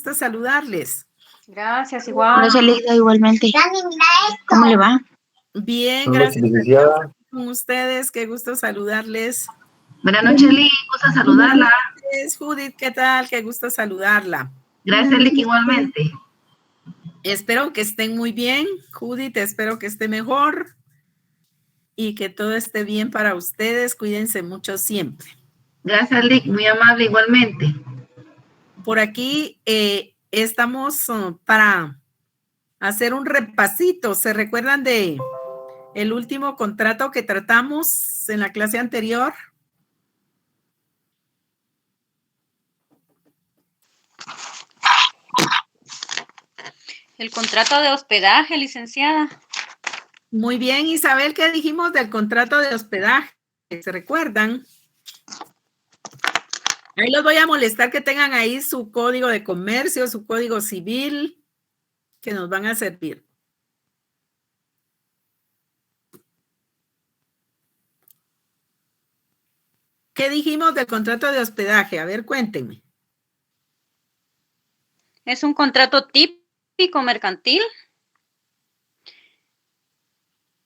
gusto saludarles. Gracias, igual. Gracias, Leida, igualmente. ¿Cómo le va? Bien, gracias. Licenciada. Con ustedes, qué gusto saludarles. Buenas noches, Lick, gusto saludarla. Judith, ¿qué tal? Qué gusto saludarla. Gracias, Lick, igualmente. Espero que estén muy bien. Judith, espero que esté mejor y que todo esté bien para ustedes. Cuídense mucho siempre. Gracias, Lick, muy amable igualmente. Por aquí estamos para hacer un repasito. ¿Se recuerdan de el último contrato que tratamos en la clase anterior? El contrato de hospedaje, licenciada. Muy bien, Isabel, ¿qué dijimos del contrato de hospedaje? ¿Se recuerdan? Ahí los voy a molestar que tengan ahí su código de comercio, su código civil, que nos van a servir. ¿Qué dijimos del contrato de hospedaje? A ver, cuéntenme. Es un contrato típico mercantil.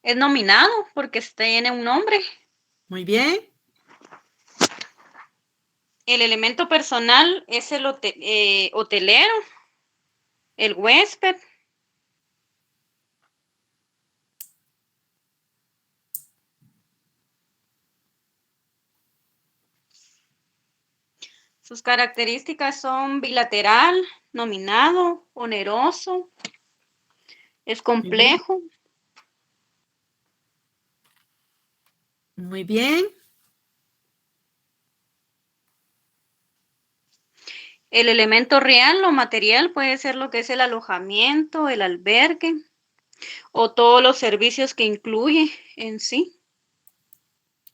Es nominado porque tiene un nombre. Muy bien. El elemento personal es el hotelero, el huésped. Sus características son bilateral, nominado, oneroso, es complejo. Muy bien. El elemento real o material puede ser lo que es el alojamiento, el albergue o todos los servicios que incluye en sí.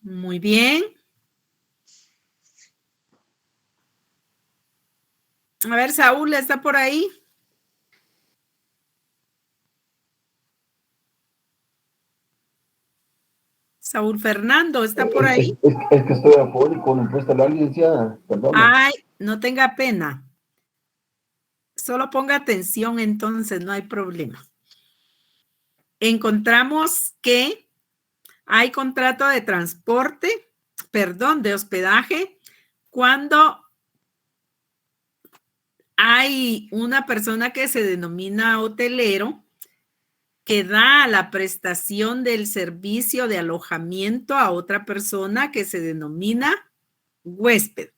Muy bien. A ver, Saúl, ¿está por ahí? Saúl Fernando, ¿está por ahí? Es que estoy afónico, no puedo hablar, licenciada. Perdón. Ay, no tenga pena. Solo ponga atención, entonces no hay problema. Encontramos que hay contrato de transporte, perdón, de hospedaje, cuando hay una persona que se denomina hotelero que da la prestación del servicio de alojamiento a otra persona que se denomina huésped.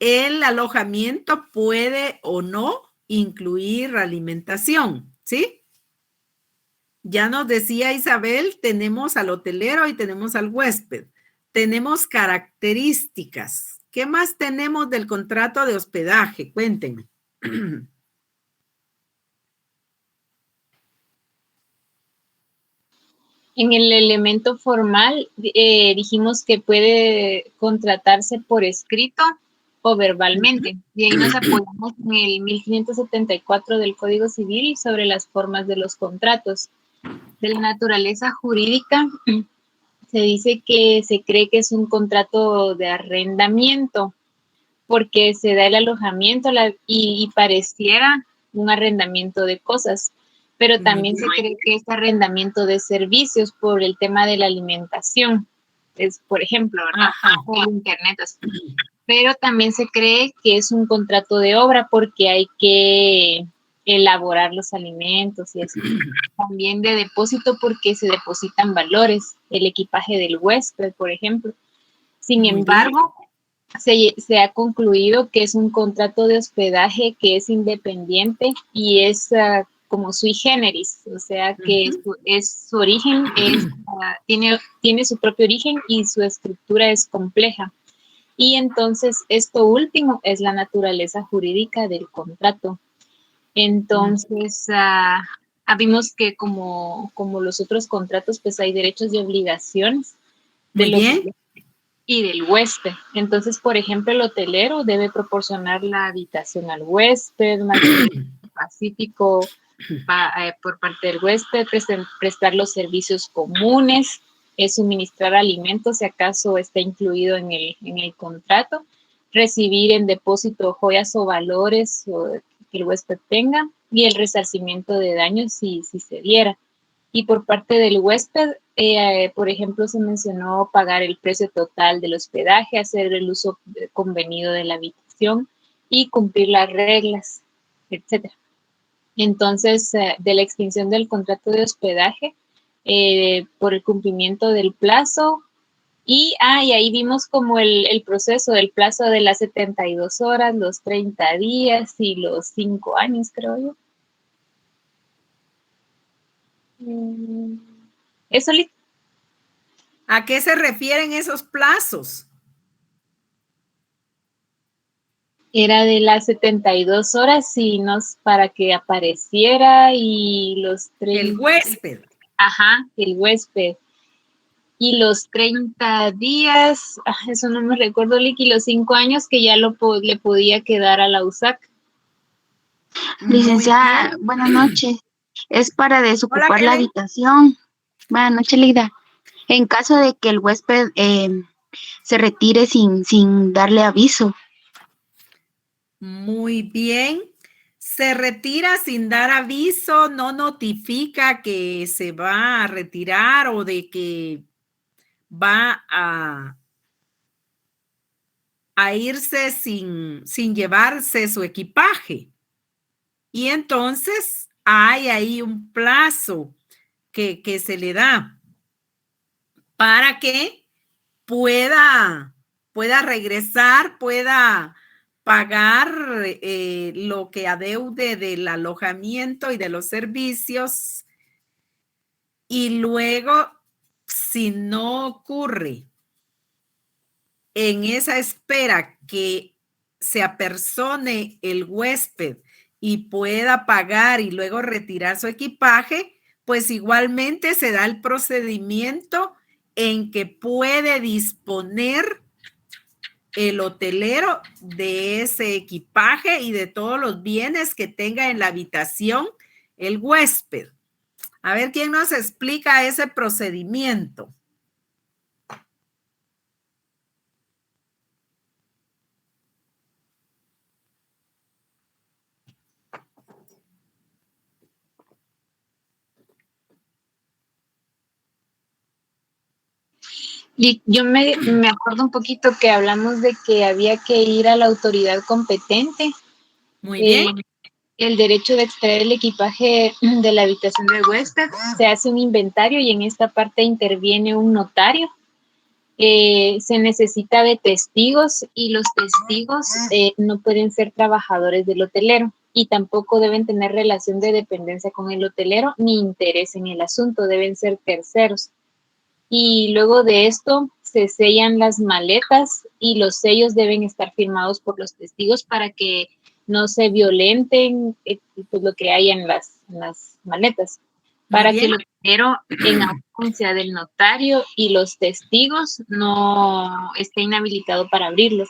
El alojamiento puede o no incluir alimentación, ¿sí? Ya nos decía Isabel, tenemos al hotelero y tenemos al huésped. Tenemos características. ¿Qué más tenemos del contrato de hospedaje? Cuéntenme. En el elemento formal dijimos que puede contratarse por escrito o verbalmente. Y ahí nos apoyamos en el 1574 del Código Civil sobre las formas de los contratos. De la naturaleza jurídica se dice que se cree que es un contrato de arrendamiento porque se da el alojamiento y pareciera un arrendamiento de cosas, pero también se cree que es arrendamiento de servicios por el tema de la alimentación, es, por ejemplo, ¿verdad? El internet, así. Pero también se cree que es un contrato de obra porque hay que elaborar los alimentos y así. También de depósito porque se depositan valores, el equipaje del huésped, por ejemplo. Sin embargo, se ha concluido que es un contrato de hospedaje que es independiente y es como sui generis, o sea que su origen tiene su propio origen y su estructura es compleja. Y entonces esto último es la naturaleza jurídica del contrato. Entonces, vimos que como los otros contratos, pues hay derechos y obligaciones y del huésped. Entonces, por ejemplo, el hotelero debe proporcionar la habitación al huésped, mantener pacífico por parte del huésped, prestar los servicios comunes, suministrar alimentos si acaso está incluido en el contrato, recibir en depósito joyas o valores que el huésped tenga y el resarcimiento de daños si se diera. Y por parte del huésped, por ejemplo, se mencionó pagar el precio total del hospedaje, hacer el uso convenido de la habitación y cumplir las reglas, etc. Entonces, de la extinción del contrato de hospedaje, por el cumplimiento del plazo, y ahí vimos como el proceso del plazo de las 72 horas, los 30 días y los 5 años, creo yo. Eso, Liz. ¿A qué se refieren esos plazos? Era de las 72 horas y para que apareciera y los 30... El huésped. Ajá, el huésped. Y los 30 días, eso no me recuerdo, Lick, y los 5 años que ya le podía quedar a la USAC. Licenciada, buenas noches. Es para desocupar la habitación. Buenas noches, Lida. En caso de que el huésped se retire sin darle aviso. Muy bien. Se retira sin dar aviso, no notifica que se va a retirar o de que va a irse sin llevarse su equipaje. Y entonces hay ahí un plazo que se le da para que pueda regresar, pueda pagar lo que adeude del alojamiento y de los servicios. Y luego, si no ocurre en esa espera que se apersone el huésped y pueda pagar y luego retirar su equipaje, pues igualmente se da el procedimiento en que puede disponer el hotelero de ese equipaje y de todos los bienes que tenga en la habitación el huésped. A ver, ¿quién nos explica ese procedimiento? Y yo me acuerdo un poquito que hablamos de que había que ir a la autoridad competente. Muy bien. El derecho de extraer el equipaje de la habitación del huésped, se hace un inventario y en esta parte interviene un notario. Se necesita de testigos y los testigos no pueden ser trabajadores del hotelero y tampoco deben tener relación de dependencia con el hotelero ni interés en el asunto, deben ser terceros. Y luego de esto se sellan las maletas y los sellos deben estar firmados por los testigos para que no se violenten pues, lo que hay en las maletas. Para que el hotelero, en ausencia del notario y los testigos, no esté inhabilitado para abrirlos.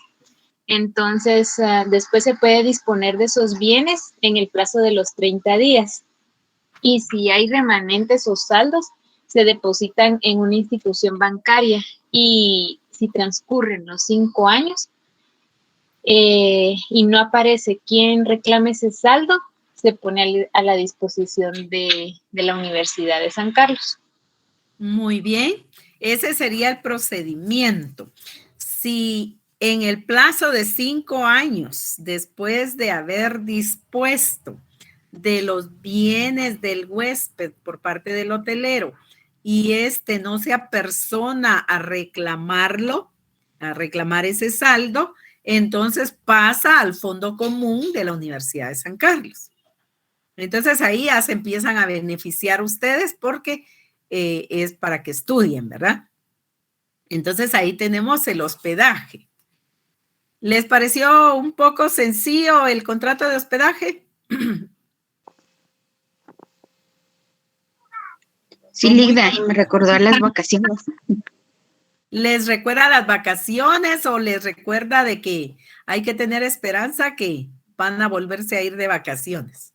Entonces, después se puede disponer de esos bienes en el plazo de los 30 días. Y si hay remanentes o saldos, se depositan en una institución bancaria y si transcurren los 5 años y no aparece quien reclame ese saldo, se pone a la disposición de la Universidad de San Carlos. Muy bien, ese sería el procedimiento. Si en el plazo de 5 años, después de haber dispuesto de los bienes del huésped por parte del hotelero, y no se apersona a reclamarlo, a reclamar ese saldo, entonces pasa al fondo común de la Universidad de San Carlos. Entonces ahí ya se empiezan a beneficiar ustedes porque es para que estudien, ¿verdad? Entonces ahí tenemos el hospedaje. ¿Les pareció un poco sencillo el contrato de hospedaje? Sí, Ligda, y me recordó a las vacaciones. ¿Les recuerda las vacaciones o les recuerda de que hay que tener esperanza que van a volverse a ir de vacaciones?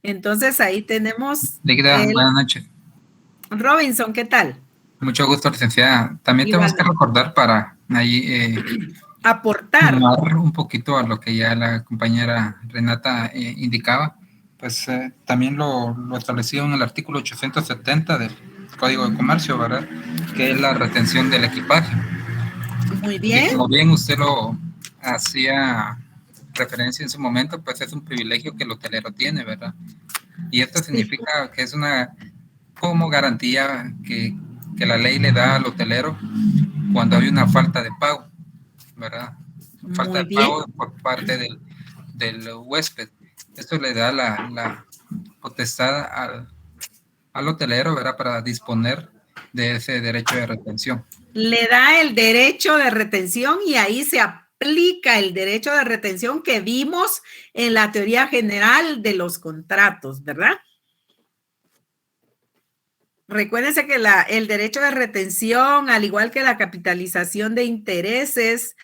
Entonces ahí tenemos... Ligda, buenas noches. Robinson, ¿qué tal? Mucho gusto, licenciada. También tenemos que recordar para ahí aportar. Sumar un poquito a lo que ya la compañera Renata indicaba, pues también lo establecido en el artículo 870 del Código de Comercio, ¿verdad? Que es la retención del equipaje. Muy bien. Y como bien usted lo hacía referencia en su momento, pues es un privilegio que el hotelero tiene, ¿verdad? Y esto significa que es una como garantía que la ley le da al hotelero cuando hay una falta de pago, ¿verdad? Falta de pago por parte del huésped. Esto le da la potestad al hotelero, ¿verdad? Para disponer de ese derecho de retención. Le da el derecho de retención y ahí se aplica el derecho de retención que vimos en la teoría general de los contratos, ¿verdad? Recuérdense que el derecho de retención, al igual que la capitalización de intereses,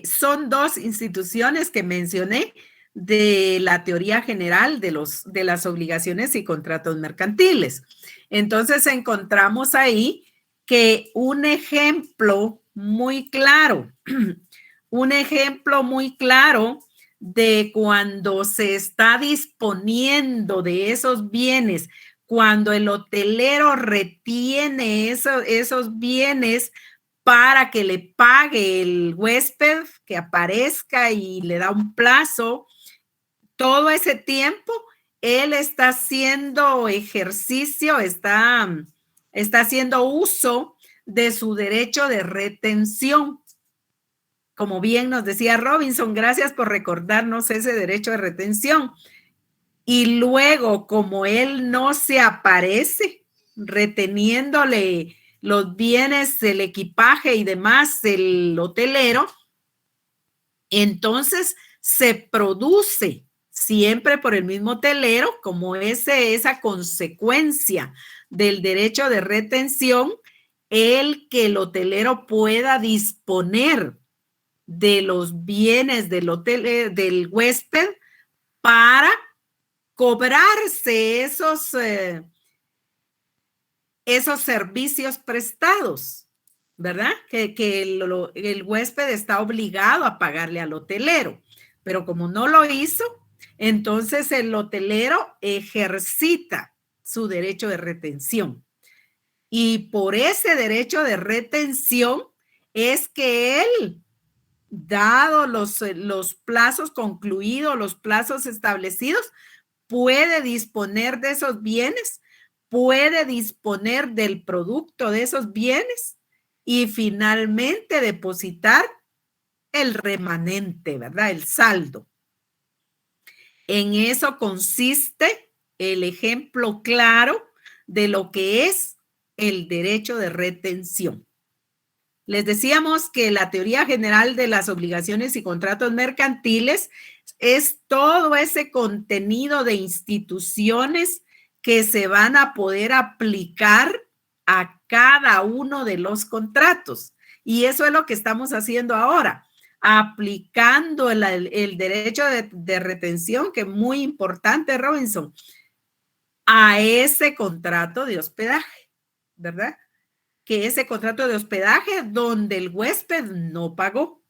son dos instituciones que mencioné de la teoría general de las obligaciones y contratos mercantiles. Entonces encontramos ahí que un ejemplo muy claro de cuando se está disponiendo de esos bienes, cuando el hotelero retiene esos bienes para que le pague el huésped, que aparezca y le da un plazo, todo ese tiempo él está haciendo ejercicio, está haciendo uso de su derecho de retención. Como bien nos decía Robinson, gracias por recordarnos ese derecho de retención. Y luego, como él no se aparece reteniéndole los bienes, el equipaje y demás, el hotelero, entonces se produce siempre por el mismo hotelero como esa consecuencia del derecho de retención, el que el hotelero pueda disponer de los bienes del huésped para cobrarse esos servicios prestados, ¿verdad? Que el huésped está obligado a pagarle al hotelero, pero como no lo hizo, entonces el hotelero ejercita su derecho de retención. Y por ese derecho de retención es que él, dado los plazos concluidos, los plazos establecidos, puede disponer de esos bienes, puede disponer del producto de esos bienes y finalmente depositar el remanente, ¿verdad? El saldo. En eso consiste el ejemplo claro de lo que es el derecho de retención. Les decíamos que la teoría general de las obligaciones y contratos mercantiles es todo ese contenido de instituciones que se van a poder aplicar a cada uno de los contratos. Y eso es lo que estamos haciendo ahora, aplicando el derecho de retención, que es muy importante, Robinson, a ese contrato de hospedaje, ¿verdad? Que ese contrato de hospedaje donde el huésped no pagó.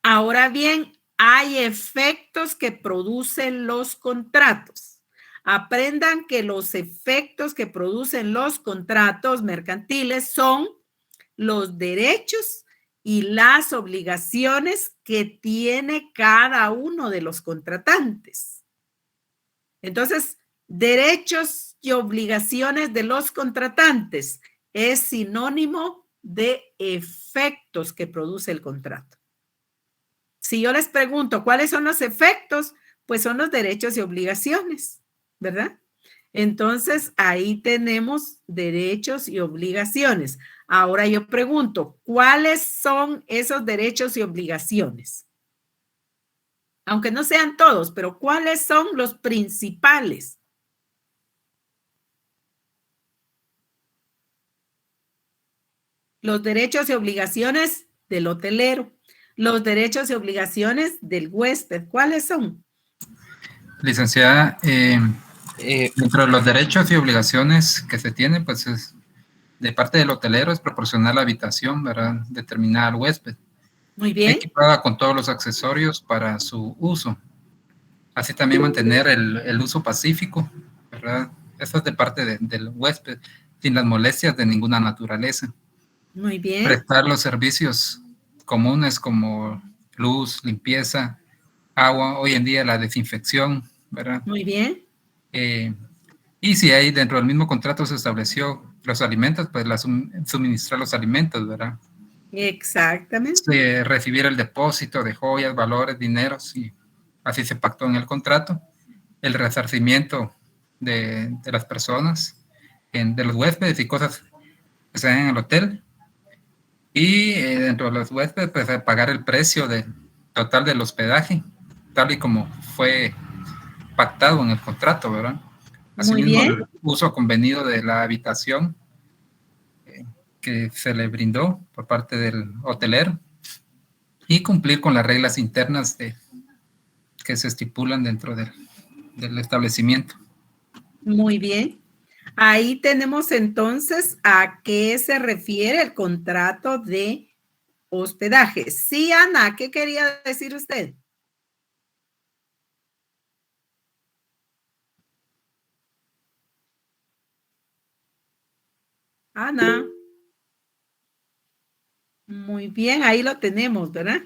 Ahora bien, hay efectos que producen los contratos. Aprendan que los efectos que producen los contratos mercantiles son los derechos y las obligaciones que tiene cada uno de los contratantes. Entonces, derechos y obligaciones de los contratantes es sinónimo de efectos que produce el contrato. Si yo les pregunto cuáles son los efectos, pues son los derechos y obligaciones, ¿verdad? Entonces, ahí tenemos derechos y obligaciones. Ahora yo pregunto, ¿cuáles son esos derechos y obligaciones? Aunque no sean todos, pero ¿cuáles son los principales? Los derechos y obligaciones del hotelero, los derechos y obligaciones del huésped, ¿cuáles son? Licenciada, dentro de los derechos y obligaciones que se tienen, pues de parte del hotelero es proporcionar la habitación, ¿verdad?, determinada al huésped, Muy bien. equipada con todos los accesorios para su uso. Así también mantener el uso pacífico, ¿verdad? Eso es de parte del huésped, sin las molestias de ninguna naturaleza. Muy bien. Prestar los servicios comunes como luz, limpieza, agua, hoy en día la desinfección, ¿verdad? Muy bien. Y si ahí dentro del mismo contrato se estableció los alimentos, pues suministrar los alimentos, ¿verdad? Exactamente. Recibir el depósito de joyas, valores, dineros, y así se pactó en el contrato. El resarcimiento de las personas, de los huéspedes y cosas que se dan en el hotel. Y dentro de los huéspedes, pues pagar el precio total del hospedaje, tal y como fue pactado en el contrato, ¿verdad? Muy Asimismo, bien. el uso convenido de la habitación que se le brindó por parte del hotelero y cumplir con las reglas internas que se estipulan dentro del establecimiento. Muy bien. Ahí tenemos entonces a qué se refiere el contrato de hospedaje. Sí, Ana, ¿qué quería decir usted? Ana. Muy bien, ahí lo tenemos, ¿verdad?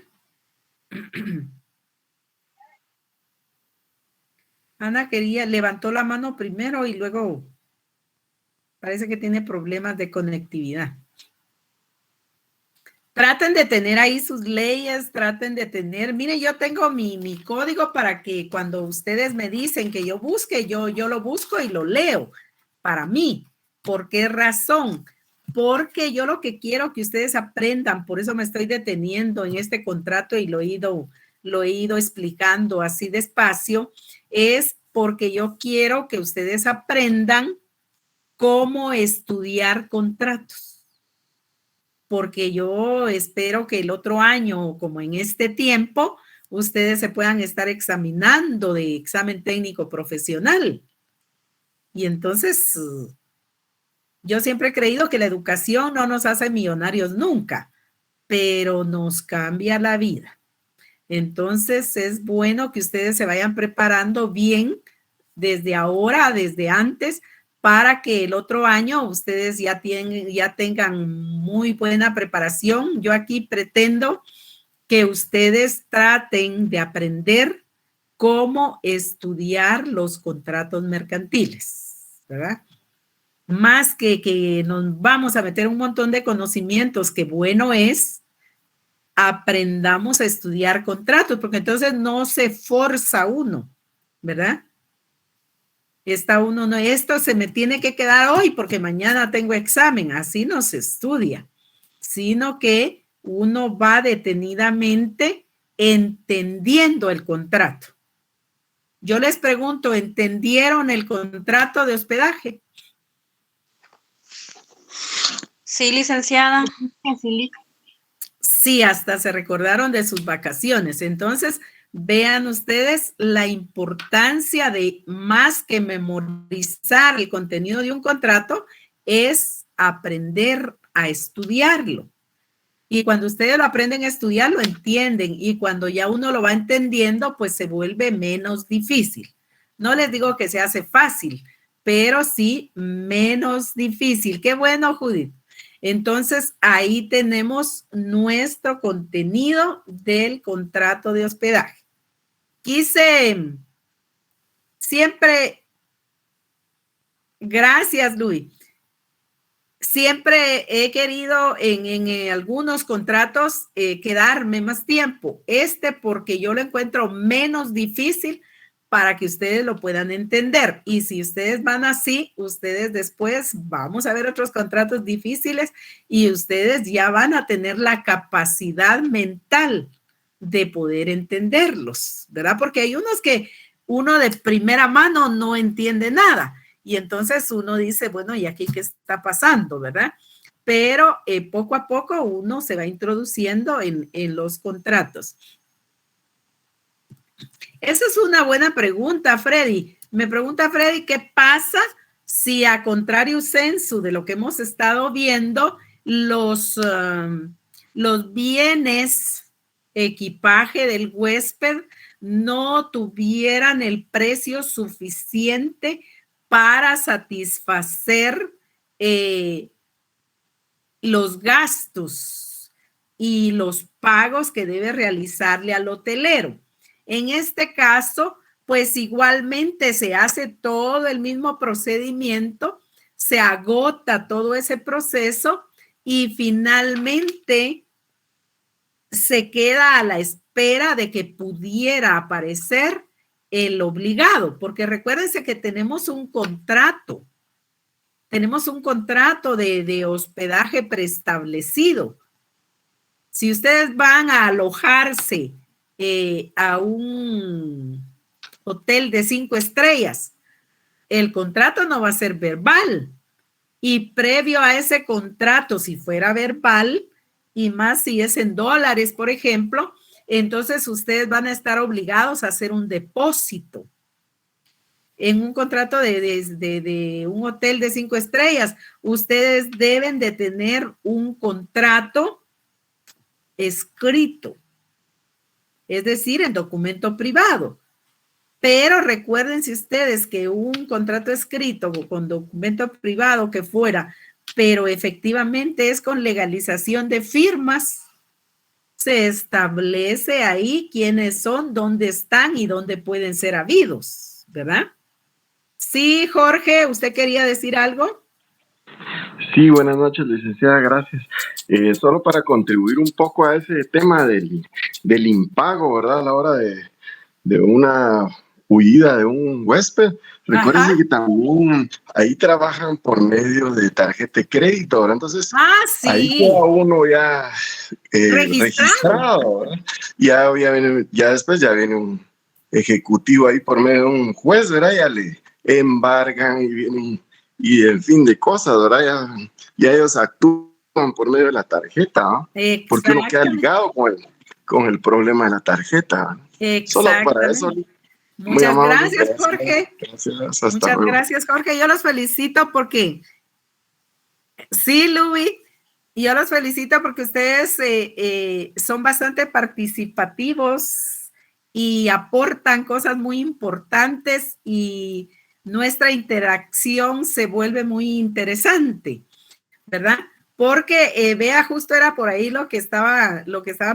Ana levantó la mano primero y luego parece que tiene problemas de conectividad. Traten de tener ahí sus leyes, traten de tener, mire, yo tengo mi código para que cuando ustedes me dicen que yo busque, yo lo busco y lo leo para mí. ¿Por qué razón? Porque yo lo que quiero que ustedes aprendan, por eso me estoy deteniendo en este contrato y lo he ido explicando así despacio, es porque yo quiero que ustedes aprendan cómo estudiar contratos. Porque yo espero que el otro año, como en este tiempo, ustedes se puedan estar examinando de examen técnico profesional. Y entonces, yo siempre he creído que la educación no nos hace millonarios nunca, pero nos cambia la vida. Entonces, es bueno que ustedes se vayan preparando bien desde ahora, desde antes, para que el otro año ustedes ya tengan muy buena preparación. Yo aquí pretendo que ustedes traten de aprender cómo estudiar los contratos mercantiles, ¿verdad? Más que nos vamos a meter un montón de conocimientos, que bueno es, aprendamos a estudiar contratos, porque entonces no se forza uno, ¿verdad? Esto se me tiene que quedar hoy porque mañana tengo examen. Así no se estudia, sino que uno va detenidamente entendiendo el contrato. Yo les pregunto, ¿entendieron el contrato de hospedaje? Sí, licenciada. Sí, hasta se recordaron de sus vacaciones. Entonces, vean ustedes la importancia de, más que memorizar el contenido de un contrato, es aprender a estudiarlo. Y cuando ustedes lo aprenden a estudiar, lo entienden. Y cuando ya uno lo va entendiendo, pues se vuelve menos difícil. No les digo que se hace fácil, pero sí menos difícil. Qué bueno, Judith. Entonces, ahí tenemos nuestro contenido del contrato de hospedaje. Gracias, Luis. Siempre he querido en algunos contratos quedarme más tiempo. Porque yo lo encuentro menos difícil para que ustedes lo puedan entender. Y si ustedes van así, ustedes después vamos a ver otros contratos difíciles y ustedes ya van a tener la capacidad mental de poder entenderlos, ¿verdad? Porque hay unos que uno de primera mano no entiende nada. Y entonces uno dice, bueno, ¿y aquí qué está pasando, verdad? Pero poco a poco uno se va introduciendo en los contratos. Esa es una buena pregunta, Freddy. Me pregunta Freddy, ¿qué pasa si a contrario sensu de lo que hemos estado viendo, los bienes, equipaje del huésped no tuvieran el precio suficiente para satisfacer los gastos y los pagos que debe realizarle al hotelero. En este caso, pues igualmente se hace todo el mismo procedimiento, se agota todo ese proceso y finalmente se queda a la espera de que pudiera aparecer el obligado, porque recuérdense que tenemos un contrato de hospedaje preestablecido. Si ustedes van a alojarse a un hotel de 5 estrellas, el contrato no va a ser verbal. Y previo a ese contrato, si fuera verbal, y más si es en dólares, por ejemplo, entonces ustedes van a estar obligados a hacer un depósito. En un contrato de un hotel de 5 estrellas, ustedes deben de tener un contrato escrito, es decir, en documento privado. Pero recuérdense ustedes que un contrato escrito con documento privado que fuera, pero efectivamente es con legalización de firmas, se establece ahí quiénes son, dónde están y dónde pueden ser habidos, ¿verdad? Sí, Jorge, ¿usted quería decir algo? Sí, buenas noches, licenciada, gracias. Solo para contribuir un poco a ese tema del impago, ¿verdad? A la hora de una huida de un huésped. Recuérdense que también ahí trabajan por medio de tarjeta de crédito, ¿verdad? Entonces, sí, ahí queda uno ya registrado, ¿verdad? Ya después viene un ejecutivo ahí por medio de un juez, ¿verdad? Ya le embargan y vienen y el fin de cosas, ¿verdad? Ya ellos actúan por medio de la tarjeta, ¿no? Porque uno queda ligado con el problema de la tarjeta. Solo para eso. Muchas gracias, Jorge. Gracias, Muchas gracias, Jorge. Yo los felicito porque, sí, Luis, yo los felicito porque ustedes son bastante participativos y aportan cosas muy importantes y nuestra interacción se vuelve muy interesante, ¿verdad? Porque vea, justo era por ahí lo que estaban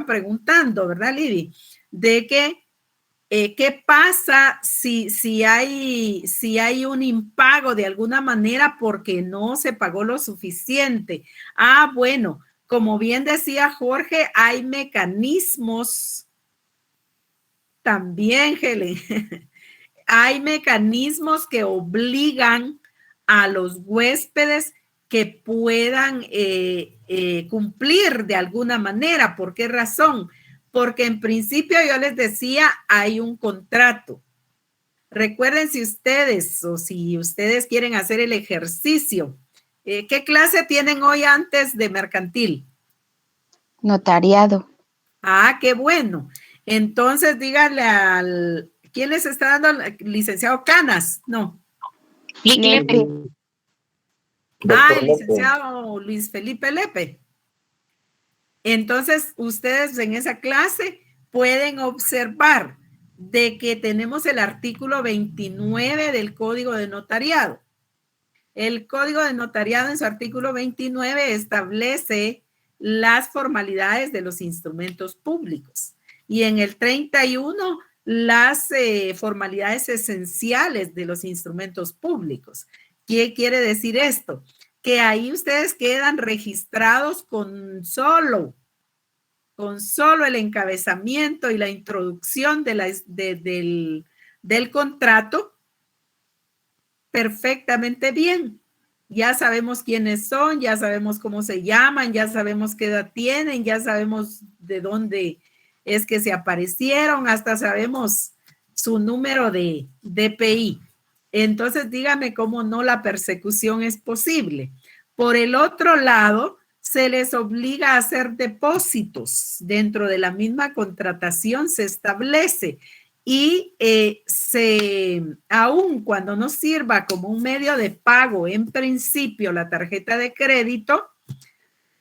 preguntando, ¿verdad, Lidy? De que ¿qué pasa si hay un impago de alguna manera porque no se pagó lo suficiente? Bueno, como bien decía Jorge, hay mecanismos también, Helen. Hay mecanismos que obligan a los huéspedes que puedan cumplir de alguna manera. ¿Por qué razón? Porque en principio yo les decía, hay un contrato. Recuerden si ustedes quieren hacer el ejercicio. ¿Qué clase tienen hoy antes de mercantil? Notariado. Qué bueno. Entonces díganle ¿quién les está dando? Licenciado Canas, no. Lepe. El licenciado Luis Felipe Lepe. Entonces, ustedes en esa clase pueden observar de que tenemos el artículo 29 del Código de Notariado. El Código de Notariado en su artículo 29 establece las formalidades de los instrumentos públicos y en el 31 las formalidades esenciales de los instrumentos públicos. ¿Qué quiere decir esto? Que ahí ustedes quedan registrados con solo el encabezamiento y la introducción del contrato perfectamente bien. Ya sabemos quiénes son, ya sabemos cómo se llaman, ya sabemos qué edad tienen, ya sabemos de dónde es que se aparecieron, hasta sabemos su número de DPI. Entonces, dígame cómo no la persecución es posible. Por el otro lado, se les obliga a hacer depósitos. Dentro de la misma contratación se establece y aun cuando no sirva como un medio de pago, en principio, la tarjeta de crédito,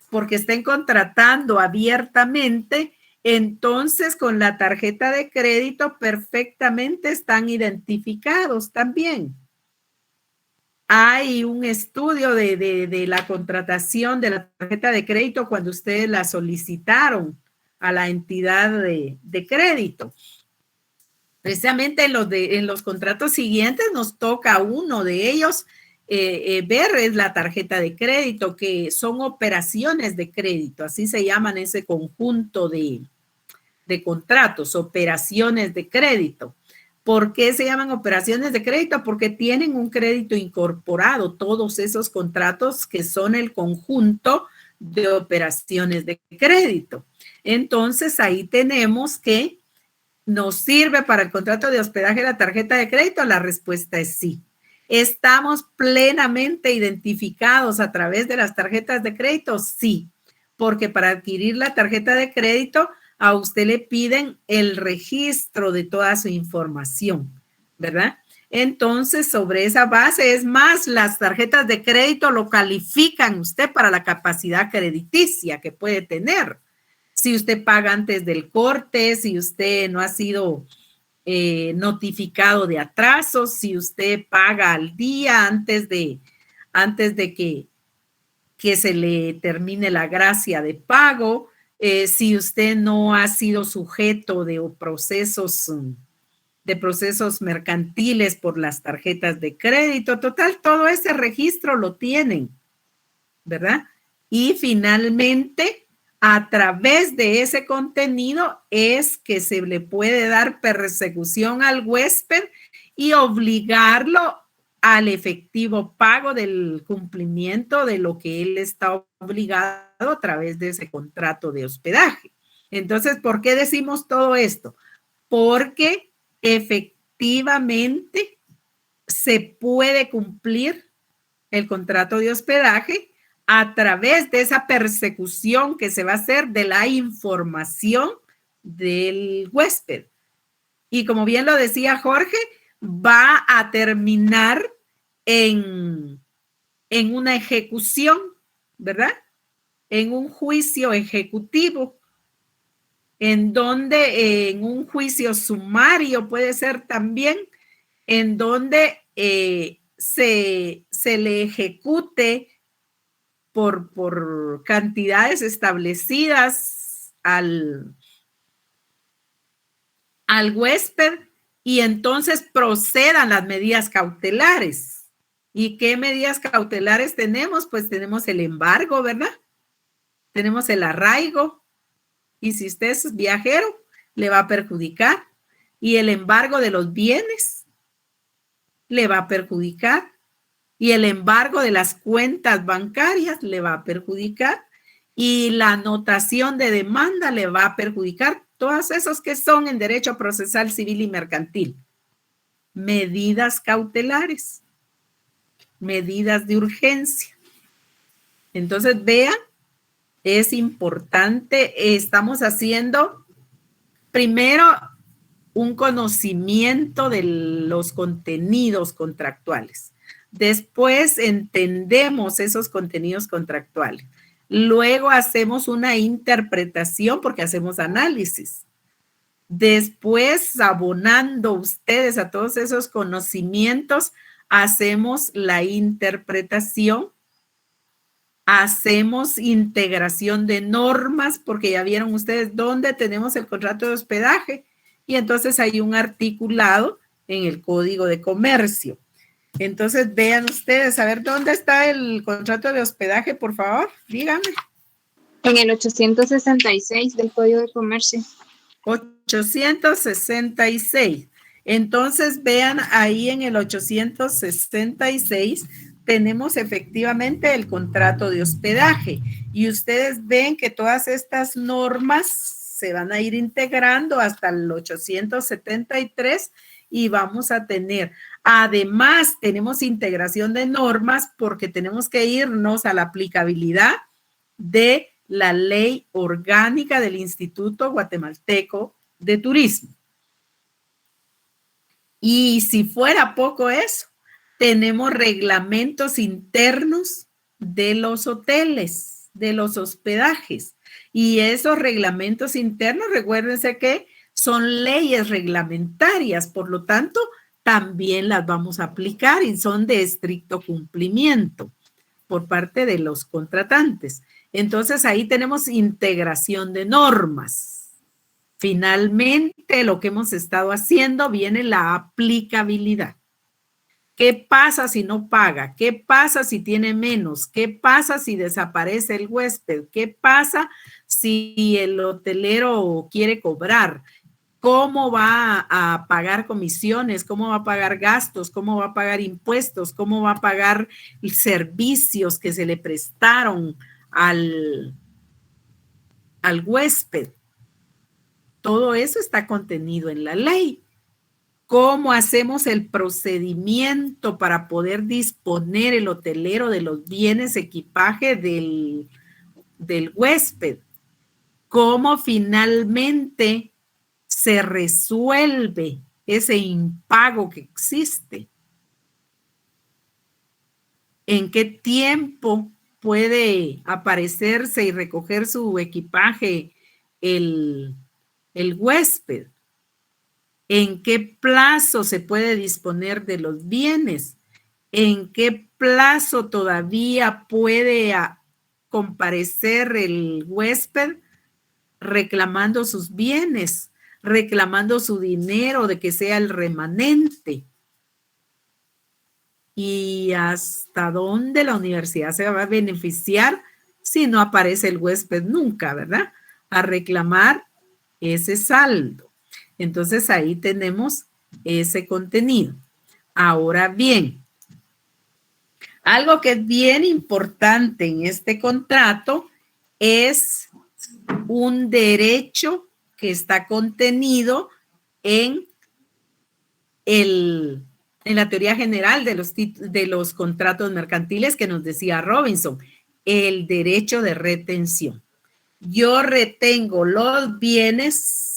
porque estén contratando abiertamente, entonces con la tarjeta de crédito perfectamente están identificados también. Hay un estudio de la contratación de la tarjeta de crédito cuando ustedes la solicitaron a la entidad de crédito. Precisamente en los contratos siguientes nos toca uno de ellos ver es la tarjeta de crédito, que son operaciones de crédito, así se llaman ese conjunto de contratos, operaciones de crédito. ¿Por qué se llaman operaciones de crédito? Porque tienen un crédito incorporado, todos esos contratos que son el conjunto de operaciones de crédito. Entonces, ahí tenemos que ¿nos sirve para el contrato de hospedaje la tarjeta de crédito? La respuesta es sí. ¿Estamos plenamente identificados a través de las tarjetas de crédito? Sí, porque para adquirir la tarjeta de crédito a usted le piden el registro de toda su información, ¿verdad? Entonces, sobre esa base, es más, las tarjetas de crédito lo califican usted para la capacidad crediticia que puede tener. Si usted paga antes del corte, si usted no ha sido notificado de atrasos, si usted paga al día antes de que se le termine la gracia de pago, si usted no ha sido sujeto de procesos mercantiles por las tarjetas de crédito, total, todo ese registro lo tienen, ¿verdad? Y finalmente, a través de ese contenido es que se le puede dar persecución al huésped y obligarlo al efectivo pago del cumplimiento de lo que él está obligado a través de ese contrato de hospedaje. Entonces, ¿por qué decimos todo esto? Porque efectivamente se puede cumplir el contrato de hospedaje a través de esa persecución que se va a hacer de la información del huésped. Y como bien lo decía Jorge, va a terminar en una ejecución, ¿verdad? En un juicio ejecutivo, en donde en un juicio sumario puede ser también, en donde se le ejecute por cantidades establecidas al huésped y entonces procedan las medidas cautelares. ¿Y qué medidas cautelares tenemos? Pues tenemos el embargo, ¿verdad? Tenemos el arraigo. Y si usted es viajero, le va a perjudicar. Y el embargo de los bienes le va a perjudicar. Y el embargo de las cuentas bancarias le va a perjudicar. Y la anotación de demanda le va a perjudicar. Todos esos que son en derecho procesal civil y mercantil. Medidas cautelares. Medidas de urgencia. Entonces, vean, es importante, estamos haciendo primero un conocimiento de los contenidos contractuales. Después entendemos esos contenidos contractuales. Luego hacemos una interpretación porque hacemos análisis. Después, abonando ustedes a todos esos conocimientos, hacemos la interpretación, hacemos integración de normas, porque ya vieron ustedes dónde tenemos el contrato de hospedaje, y entonces hay un articulado en el Código de Comercio. Entonces, vean ustedes, a ver, ¿dónde está el contrato de hospedaje, por favor? Díganme. En el 866 del Código de Comercio. 866. Entonces, vean ahí en el 866 tenemos efectivamente el contrato de hospedaje y ustedes ven que todas estas normas se van a ir integrando hasta el 873 y vamos a tener, además tenemos integración de normas porque tenemos que irnos a la aplicabilidad de la ley orgánica del Instituto Guatemalteco de Turismo. Y si fuera poco eso, tenemos reglamentos internos de los hoteles, de los hospedajes. Y esos reglamentos internos, recuérdense que son leyes reglamentarias, por lo tanto, también las vamos a aplicar y son de estricto cumplimiento por parte de los contratantes. Entonces, ahí tenemos integración de normas. Finalmente, lo que hemos estado haciendo viene la aplicabilidad. ¿Qué pasa si no paga? ¿Qué pasa si tiene menos? ¿Qué pasa si desaparece el huésped? ¿Qué pasa si el hotelero quiere cobrar? ¿Cómo va a pagar comisiones? ¿Cómo va a pagar gastos? ¿Cómo va a pagar impuestos? ¿Cómo va a pagar servicios que se le prestaron al huésped? Todo eso está contenido en la ley. ¿Cómo hacemos el procedimiento para poder disponer el hotelero de los bienes, equipaje del huésped? ¿Cómo finalmente se resuelve ese impago que existe? ¿En qué tiempo puede aparecerse y recoger su equipaje el huésped? ¿En qué plazo se puede disponer de los bienes? ¿En qué plazo todavía puede comparecer el huésped reclamando sus bienes, reclamando su dinero de que sea el remanente? ¿Y hasta dónde la universidad se va a beneficiar si no aparece el huésped nunca, verdad? A reclamar ese saldo. Entonces, ahí tenemos ese contenido. Ahora bien, algo que es bien importante en este contrato es un derecho que está contenido en la teoría general de los contratos mercantiles que nos decía Robinson, el derecho de retención. Yo retengo los bienes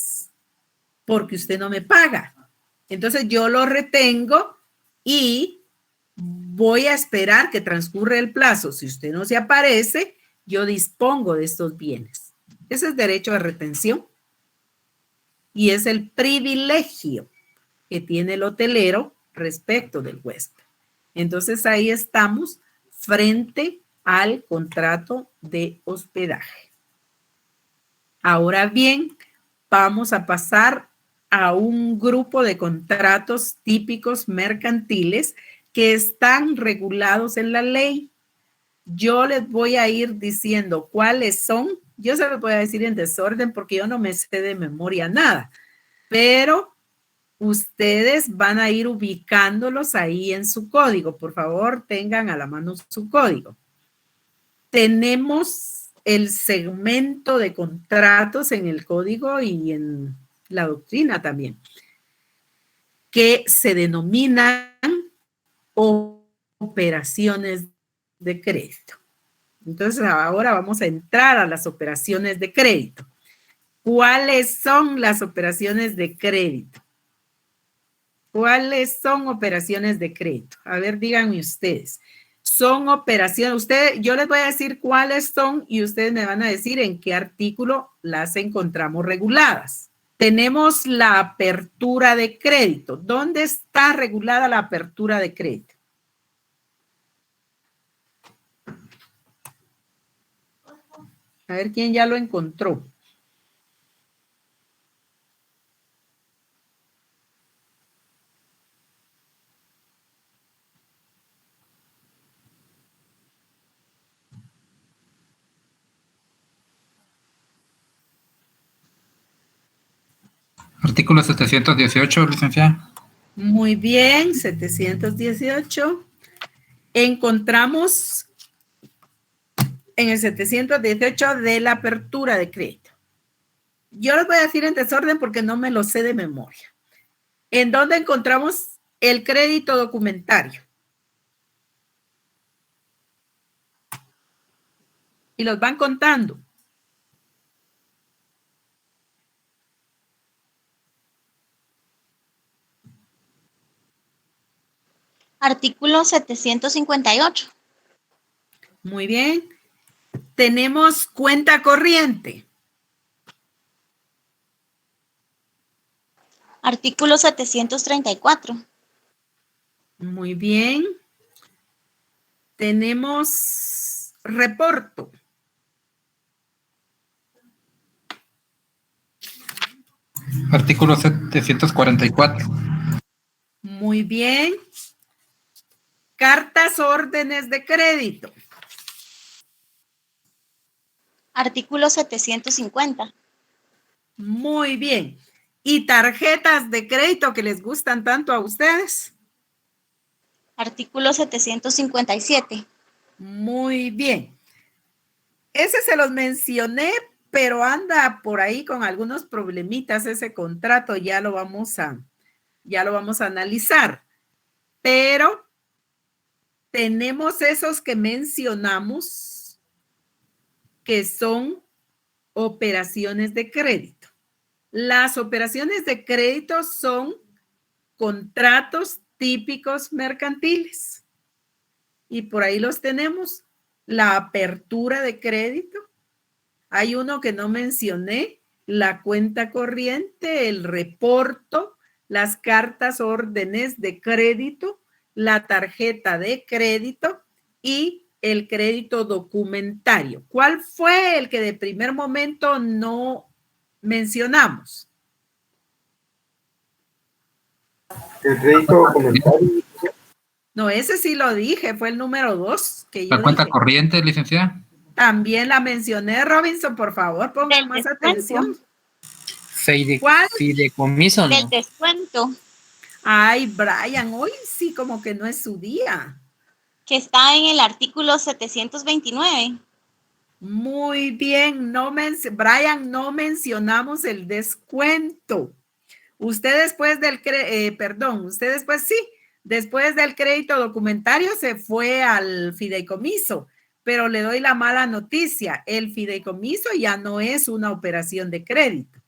porque usted no me paga. Entonces yo lo retengo y voy a esperar que transcurra el plazo. Si usted no se aparece, yo dispongo de estos bienes. Ese es derecho de retención y es el privilegio que tiene el hotelero respecto del huésped. Entonces ahí estamos frente al contrato de hospedaje. Ahora bien, vamos a pasar a un grupo de contratos típicos mercantiles que están regulados en la ley. Yo les voy a ir diciendo cuáles son. Yo se los voy a decir en desorden porque yo no me sé de memoria nada, pero ustedes van a ir ubicándolos ahí en su código. Por favor, tengan a la mano su código. Tenemos el segmento de contratos en el código y en la doctrina también, que se denominan operaciones de crédito. Entonces, ahora vamos a entrar a las operaciones de crédito. ¿Cuáles son las operaciones de crédito? ¿Cuáles son operaciones de crédito? A ver, díganme ustedes. Son operaciones, yo les voy a decir cuáles son y ustedes me van a decir en qué artículo las encontramos reguladas. Tenemos la apertura de crédito. ¿Dónde está regulada la apertura de crédito? A ver quién ya lo encontró. Artículo 718, licenciada. Muy bien, 718. Encontramos en el 718 de la apertura de crédito. Yo les voy a decir en desorden porque no me lo sé de memoria. ¿En dónde encontramos el crédito documentario? Y los van contando. Artículo 758. Muy bien. Tenemos cuenta corriente. Artículo 734. Muy bien. Tenemos reporto. Artículo 744. Muy bien. Cartas, órdenes de crédito. Artículo 750. Muy bien. ¿Y tarjetas de crédito que les gustan tanto a ustedes? Artículo 757. Muy bien. Ese se los mencioné, pero anda por ahí con algunos problemitas ese contrato. Ya lo vamos a analizar. Pero tenemos esos que mencionamos que son operaciones de crédito. Las operaciones de crédito son contratos típicos mercantiles. Y por ahí los tenemos. La apertura de crédito. Hay uno que no mencioné, la cuenta corriente, el reporto, las cartas órdenes de crédito, la tarjeta de crédito y el crédito documentario. ¿Cuál fue el que de primer momento no mencionamos? El crédito documentario. No, ese sí lo dije, fue el número 2 que yo La cuenta dije. corriente, licenciada. También la mencioné, Robinson, por favor, pongan más atención. ¿Cuál? Fideicomiso, Del ¿no? descuento, Ay, Brian, hoy sí como que no es su día. que está en el artículo 729. Muy bien, Brian, no mencionamos el descuento. Usted después del, después del crédito documentario se fue al fideicomiso, pero le doy la mala noticia, el fideicomiso ya no es una operación de crédito.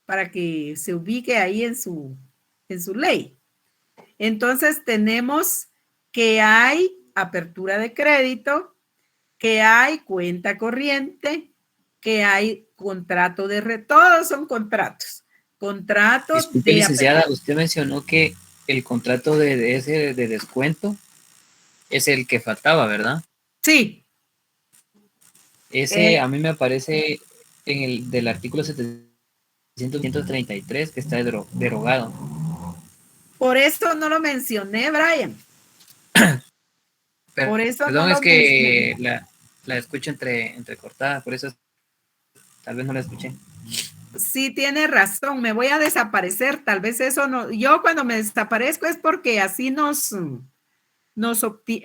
Para que se ubique ahí en su ley. Entonces tenemos que hay apertura de crédito, que hay cuenta corriente, que hay contrato todos son contratos. Contratos. Disculpe, licenciada, usted mencionó que el contrato de descuento es el que faltaba, ¿verdad? Sí. Ese a mí me aparece en el del artículo 733 que está derogado. Por eso no lo mencioné, Brian. Por eso perdón, no es lo que mencioné. la escucho entrecortada, por eso tal vez no la escuché. Sí, tiene razón, me voy a desaparecer, tal vez eso no, yo cuando me desaparezco es porque así nos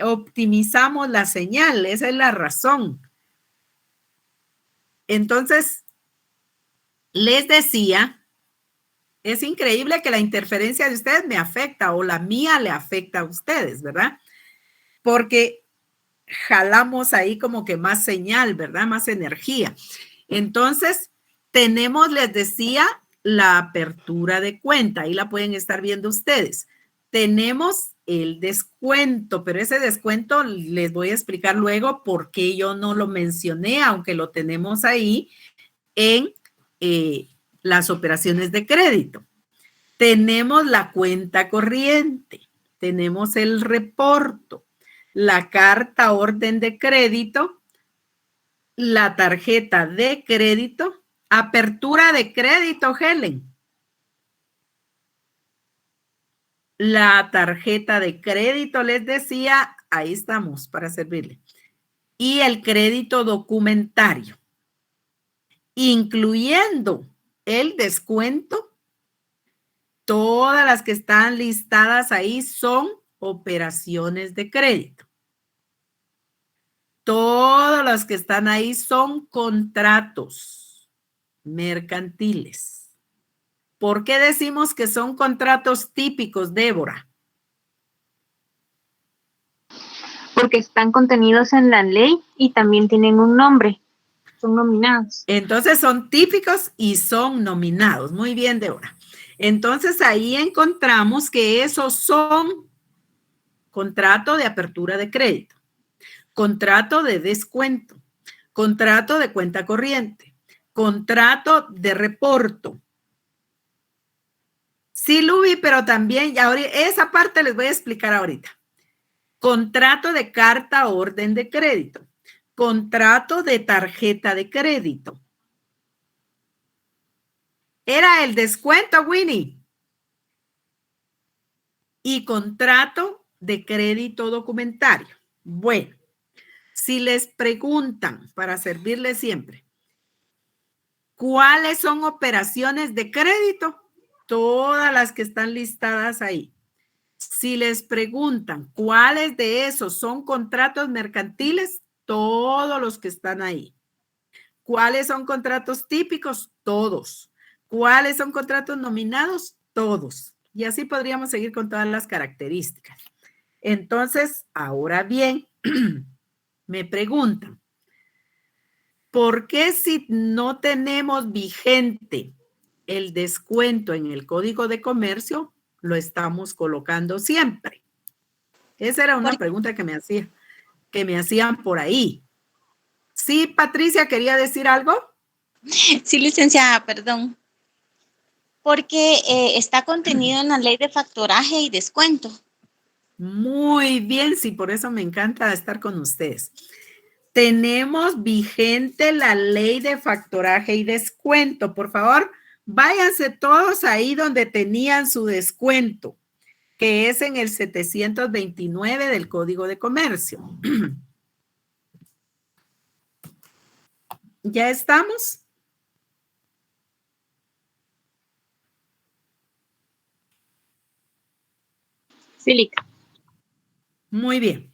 optimizamos la señal, esa es la razón. Entonces, les decía, es increíble que la interferencia de ustedes me afecta o la mía le afecta a ustedes, ¿verdad? Porque jalamos ahí como que más señal, ¿verdad? Más energía. Entonces, tenemos, les decía, la apertura de cuenta. Ahí la pueden estar viendo ustedes. Tenemos el descuento, pero ese descuento les voy a explicar luego por qué yo no lo mencioné, aunque lo tenemos ahí en las operaciones de crédito. Tenemos la cuenta corriente, tenemos el reporto, la carta orden de crédito, la tarjeta de crédito, apertura de crédito, Helen. La tarjeta de crédito, les decía, ahí estamos para servirle. Y el crédito documentario, incluyendo el descuento. Todas las que están listadas ahí son operaciones de crédito. Todas las que están ahí son contratos mercantiles. ¿Por qué decimos que son contratos típicos, Débora? Porque están contenidos en la ley y también tienen un nombre. Son nominados. Entonces son típicos y son nominados. Muy bien, Débora. Entonces ahí encontramos que esos son contrato de apertura de crédito, contrato de descuento, contrato de cuenta corriente, contrato de reporto. Sí, Lubi, pero también, esa parte les voy a explicar ahorita. Contrato de carta orden de crédito, contrato de tarjeta de crédito. Era el descuento, Winnie. Y contrato de crédito documentario. Bueno, si les preguntan, para servirles siempre, ¿cuáles son operaciones de crédito? Todas las que están listadas ahí. Si les preguntan cuáles de esos son contratos mercantiles, todos los que están ahí. ¿Cuáles son contratos típicos? Todos. ¿Cuáles son contratos nominados? Todos. Y así podríamos seguir con todas las características. Entonces, ahora bien, me preguntan, ¿por qué si no tenemos vigente el descuento en el Código de Comercio, lo estamos colocando siempre? Esa era una pregunta que me hacían por ahí. Sí, Patricia, ¿quería decir algo? Sí, licenciada, perdón. Porque está contenido en la ley de factoraje y descuento. Muy bien, sí, por eso me encanta estar con ustedes. Tenemos vigente la ley de factoraje y descuento. Por favor, váyanse todos ahí donde tenían su descuento, que es en el 729 del Código de Comercio. ¿Ya estamos? Sí, Lica. Muy bien.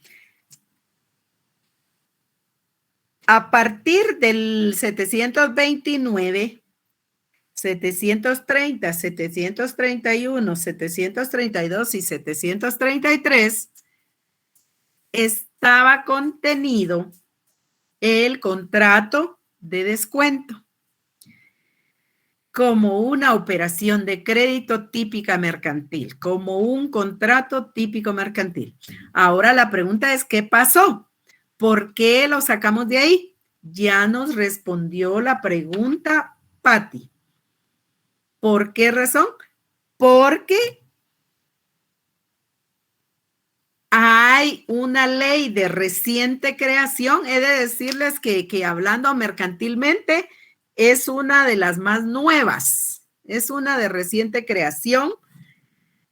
A partir del 729, 730, 731, 732 y 733, estaba contenido el contrato de descuento como una operación de crédito típica mercantil, como un contrato típico mercantil. Ahora la pregunta es, ¿qué pasó? ¿Por qué lo sacamos de ahí? Ya nos respondió la pregunta Patti. ¿Por qué razón? Porque hay una ley de reciente creación. He de decirles que hablando mercantilmente, es una de las más nuevas. Es una de reciente creación.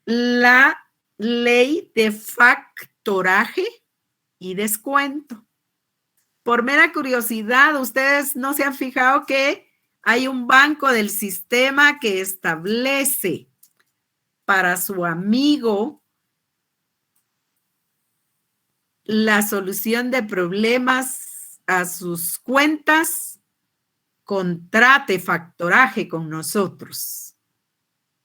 La ley de factoraje y descuento. Por mera curiosidad, ustedes no se han fijado que hay un banco del sistema que establece para su amigo la solución de problemas a sus cuentas, contrate factoraje con nosotros.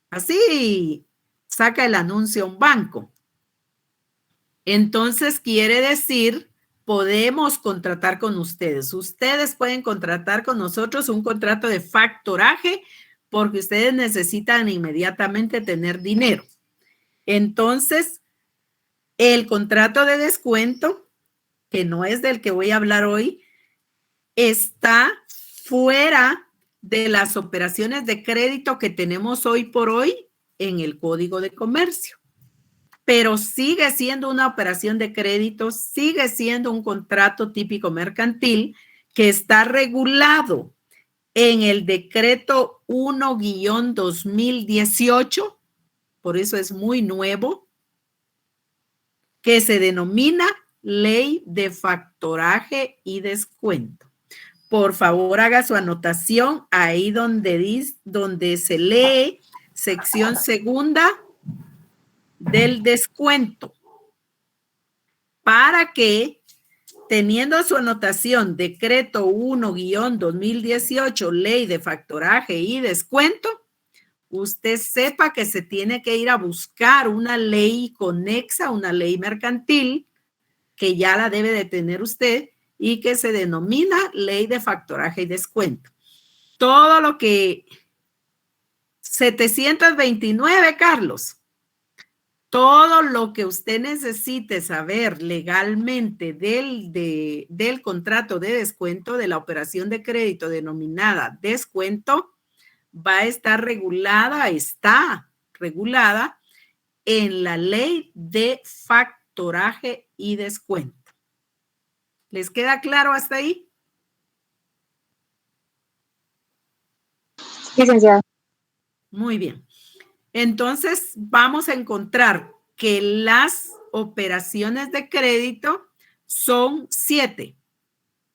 Así saca el anuncio un banco. Entonces quiere decir, podemos contratar con ustedes. Ustedes pueden contratar con nosotros un contrato de factoraje porque ustedes necesitan inmediatamente tener dinero. Entonces, el contrato de descuento, que no es del que voy a hablar hoy, está fuera de las operaciones de crédito que tenemos hoy por hoy en el Código de Comercio. Pero sigue siendo una operación de crédito, sigue siendo un contrato típico mercantil que está regulado en el decreto 1-2018, por eso es muy nuevo, que se denomina Ley de Factoraje y Descuento. Por favor, haga su anotación ahí donde se lee sección segunda del descuento, para que, teniendo su anotación decreto 1-2018, Ley de Factoraje y Descuento, usted sepa que se tiene que ir a buscar una ley conexa, una ley mercantil, que ya la debe de tener usted y que se denomina Ley de Factoraje y Descuento. Todo lo que 729, Carlos. Todo lo que usted necesite saber legalmente del contrato de descuento, de la operación de crédito denominada descuento, va a estar regulada, está regulada en la ley de factoraje y descuento. ¿Les queda claro hasta ahí? Licenciada. Muy bien. Entonces, vamos a encontrar que las operaciones de crédito son 7.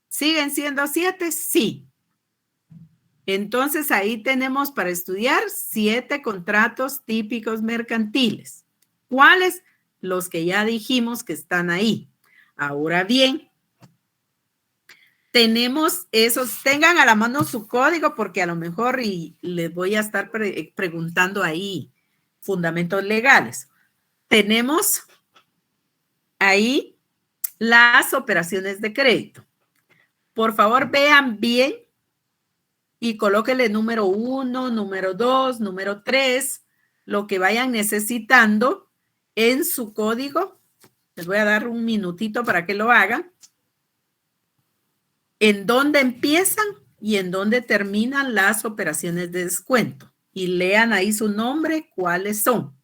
¿Siguen siendo 7? Sí. Entonces, ahí tenemos para estudiar 7 contratos típicos mercantiles. ¿Cuáles? Los que ya dijimos que están ahí. Ahora bien, tenemos esos, tengan a la mano su código porque a lo mejor les voy a estar preguntando ahí fundamentos legales. Tenemos ahí las operaciones de crédito. Por favor, vean bien y colóquenle número 1, número 2, número 3, lo que vayan necesitando en su código. Les voy a dar un minutito para que lo hagan. En dónde empiezan y en dónde terminan las operaciones de descuento. Y lean ahí su nombre, cuáles son.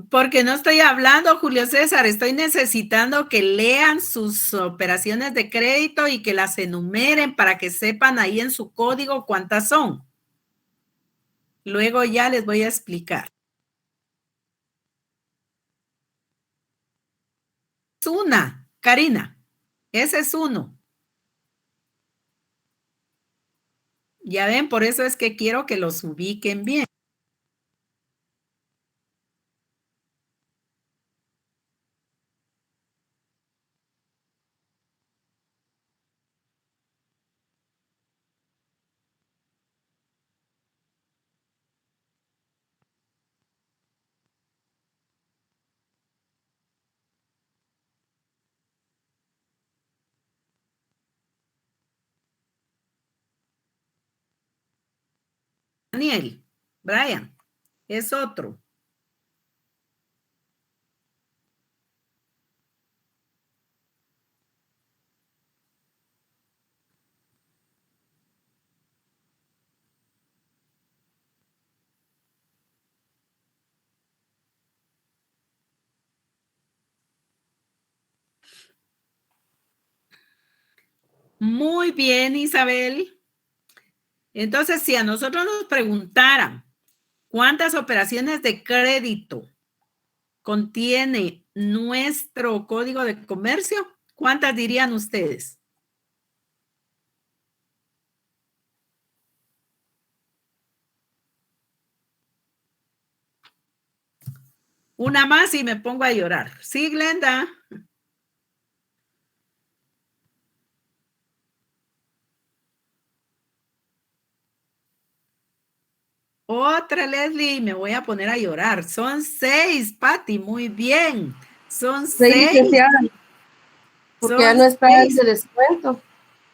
Porque no estoy hablando, Julio César, estoy necesitando que lean sus operaciones de crédito y que las enumeren para que sepan ahí en su código cuántas son. Luego ya les voy a explicar. Es una, Karina, ese es uno. Ya ven, por eso es que quiero que los ubiquen bien. Daniel, Brian, es otro. Muy bien, Isabel. Entonces, si a nosotros nos preguntaran cuántas operaciones de crédito contiene nuestro código de comercio, ¿cuántas dirían ustedes? Una más y me pongo a llorar. Sí, Glenda. Otra, Leslie, me voy a poner a llorar. Son 6, Patti, muy bien. Son 6. Porque ya no está el de descuento.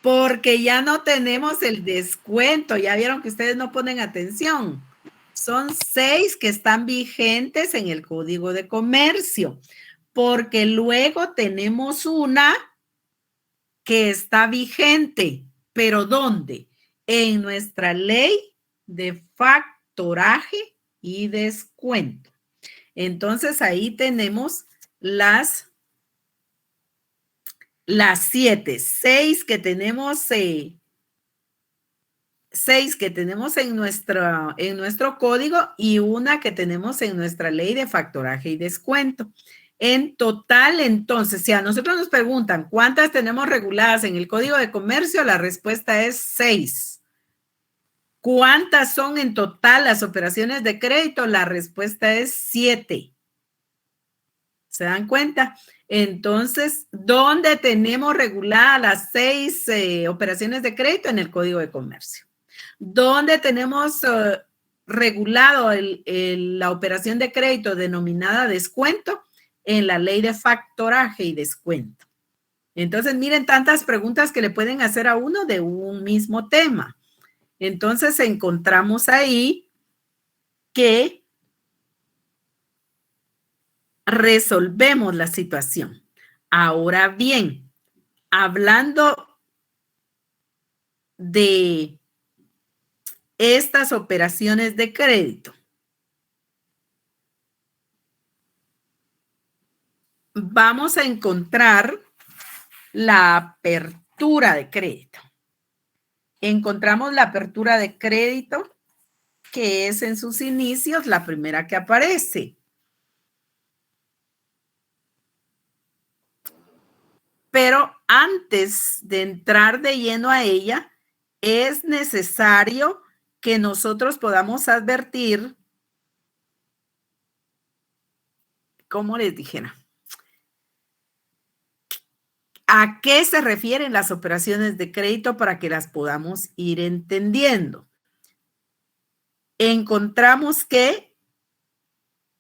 Porque ya no tenemos el descuento. Ya vieron que ustedes no ponen atención. Son 6 que están vigentes en el Código de Comercio. Porque luego tenemos una que está vigente. ¿Pero dónde? En nuestra ley de factoraje factoraje y descuento. Entonces, ahí tenemos las 7, 6 que tenemos, 6 que tenemos en nuestro código y una que tenemos en nuestra ley de factoraje y descuento. En total, entonces, si a nosotros nos preguntan cuántas tenemos reguladas en el Código de Comercio, la respuesta es 6. ¿Cuántas son en total las operaciones de crédito? La respuesta es 7. ¿Se dan cuenta? Entonces, ¿dónde tenemos reguladas las 6 operaciones de crédito? En el Código de Comercio. ¿Dónde tenemos regulado la operación de crédito denominada descuento? En la ley de factoraje y descuento. Entonces, miren tantas preguntas que le pueden hacer a uno de un mismo tema. Entonces, encontramos ahí que resolvemos la situación. Ahora bien, hablando de estas operaciones de crédito, vamos a encontrar la apertura de crédito. Encontramos la apertura de crédito, que es en sus inicios la primera que aparece. Pero antes de entrar de lleno a ella, es necesario que nosotros podamos advertir, como les dijera, ¿a qué se refieren las operaciones de crédito para que las podamos ir entendiendo? Encontramos que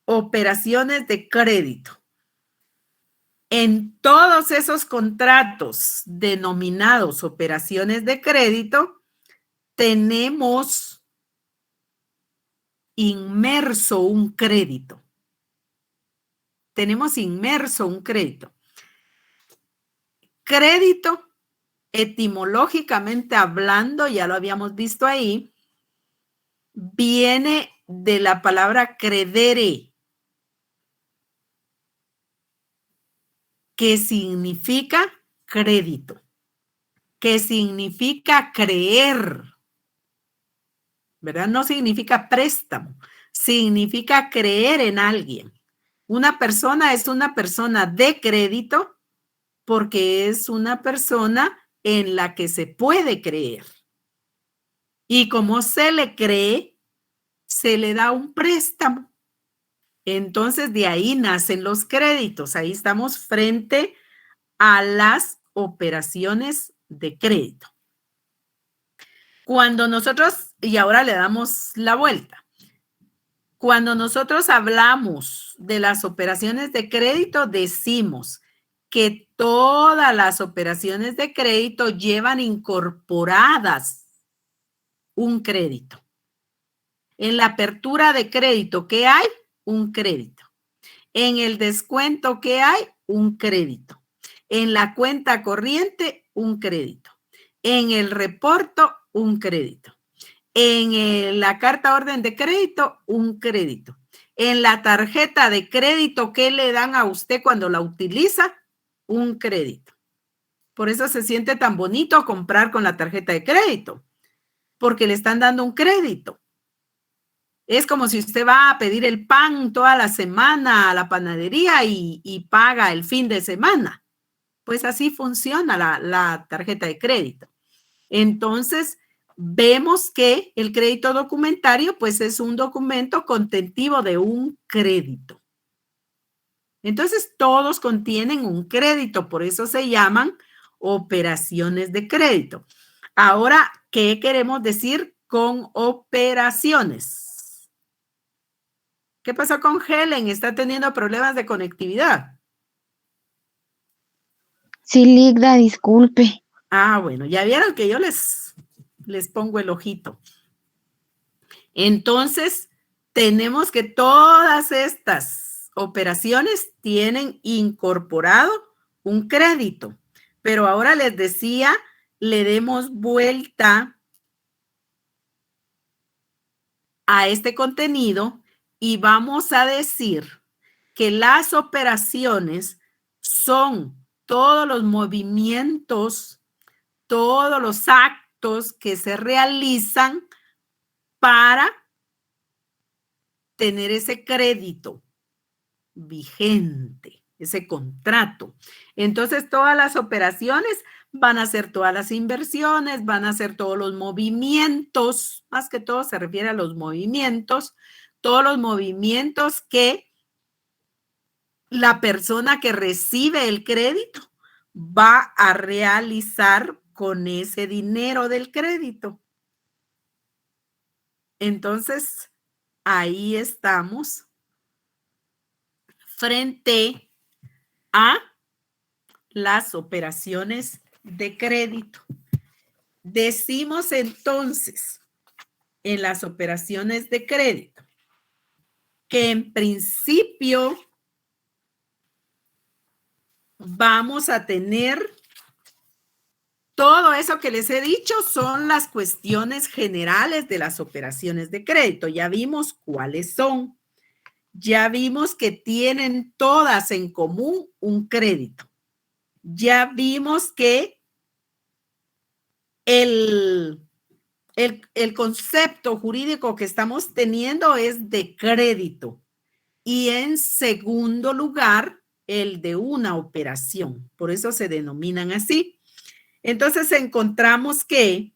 operaciones de crédito, en todos esos contratos denominados operaciones de crédito, tenemos inmerso un crédito. Tenemos inmerso un crédito. Crédito, etimológicamente hablando, ya lo habíamos visto ahí, viene de la palabra credere, que significa crédito, que significa creer, ¿verdad? No significa préstamo, significa creer en alguien. Una persona es una persona de crédito porque es una persona en la que se puede creer. Y como se le cree, se le da un préstamo. Entonces, de ahí nacen los créditos. Ahí estamos frente a las operaciones de crédito. Cuando nosotros, y ahora le damos la vuelta, cuando nosotros hablamos de las operaciones de crédito, decimos que todas las operaciones de crédito llevan incorporadas un crédito. En la apertura de crédito, ¿qué hay? Un crédito. En el descuento, ¿qué hay? Un crédito. En la cuenta corriente, un crédito. En el reporto, un crédito. En la carta orden de crédito, un crédito. En la tarjeta de crédito, ¿qué le dan a usted cuando la utiliza? Un crédito. Por eso se siente tan bonito comprar con la tarjeta de crédito, porque le están dando un crédito. Es como si usted va a pedir el pan toda la semana a la panadería y paga el fin de semana. Pues así funciona la tarjeta de crédito. Entonces, vemos que el crédito documentario, pues es un documento contentivo de un crédito. Entonces, todos contienen un crédito, por eso se llaman operaciones de crédito. Ahora, ¿qué queremos decir con operaciones? ¿Qué pasó con Helen? ¿Está teniendo problemas de conectividad? Sí, Ligda, disculpe. Ah, bueno, ya vieron que yo les pongo el ojito. Entonces, tenemos que todas estas operaciones tienen incorporado un crédito. Pero ahora les decía, le demos vuelta a este contenido y vamos a decir que las operaciones son todos los movimientos, todos los actos que se realizan para tener ese crédito vigente, ese contrato. Entonces, todas las operaciones van a ser todas las inversiones, van a ser todos los movimientos, más que todo se refiere a los movimientos, todos los movimientos que la persona que recibe el crédito va a realizar con ese dinero del crédito. Entonces, ahí estamos frente a las operaciones de crédito. Decimos entonces en las operaciones de crédito que en principio vamos a tener todo eso que les he dicho son las cuestiones generales de las operaciones de crédito. Ya vimos cuáles son. Ya vimos que tienen todas en común un crédito. Ya vimos que el concepto jurídico que estamos teniendo es de crédito. Y en segundo lugar, el de una operación. Por eso se denominan así. Entonces encontramos que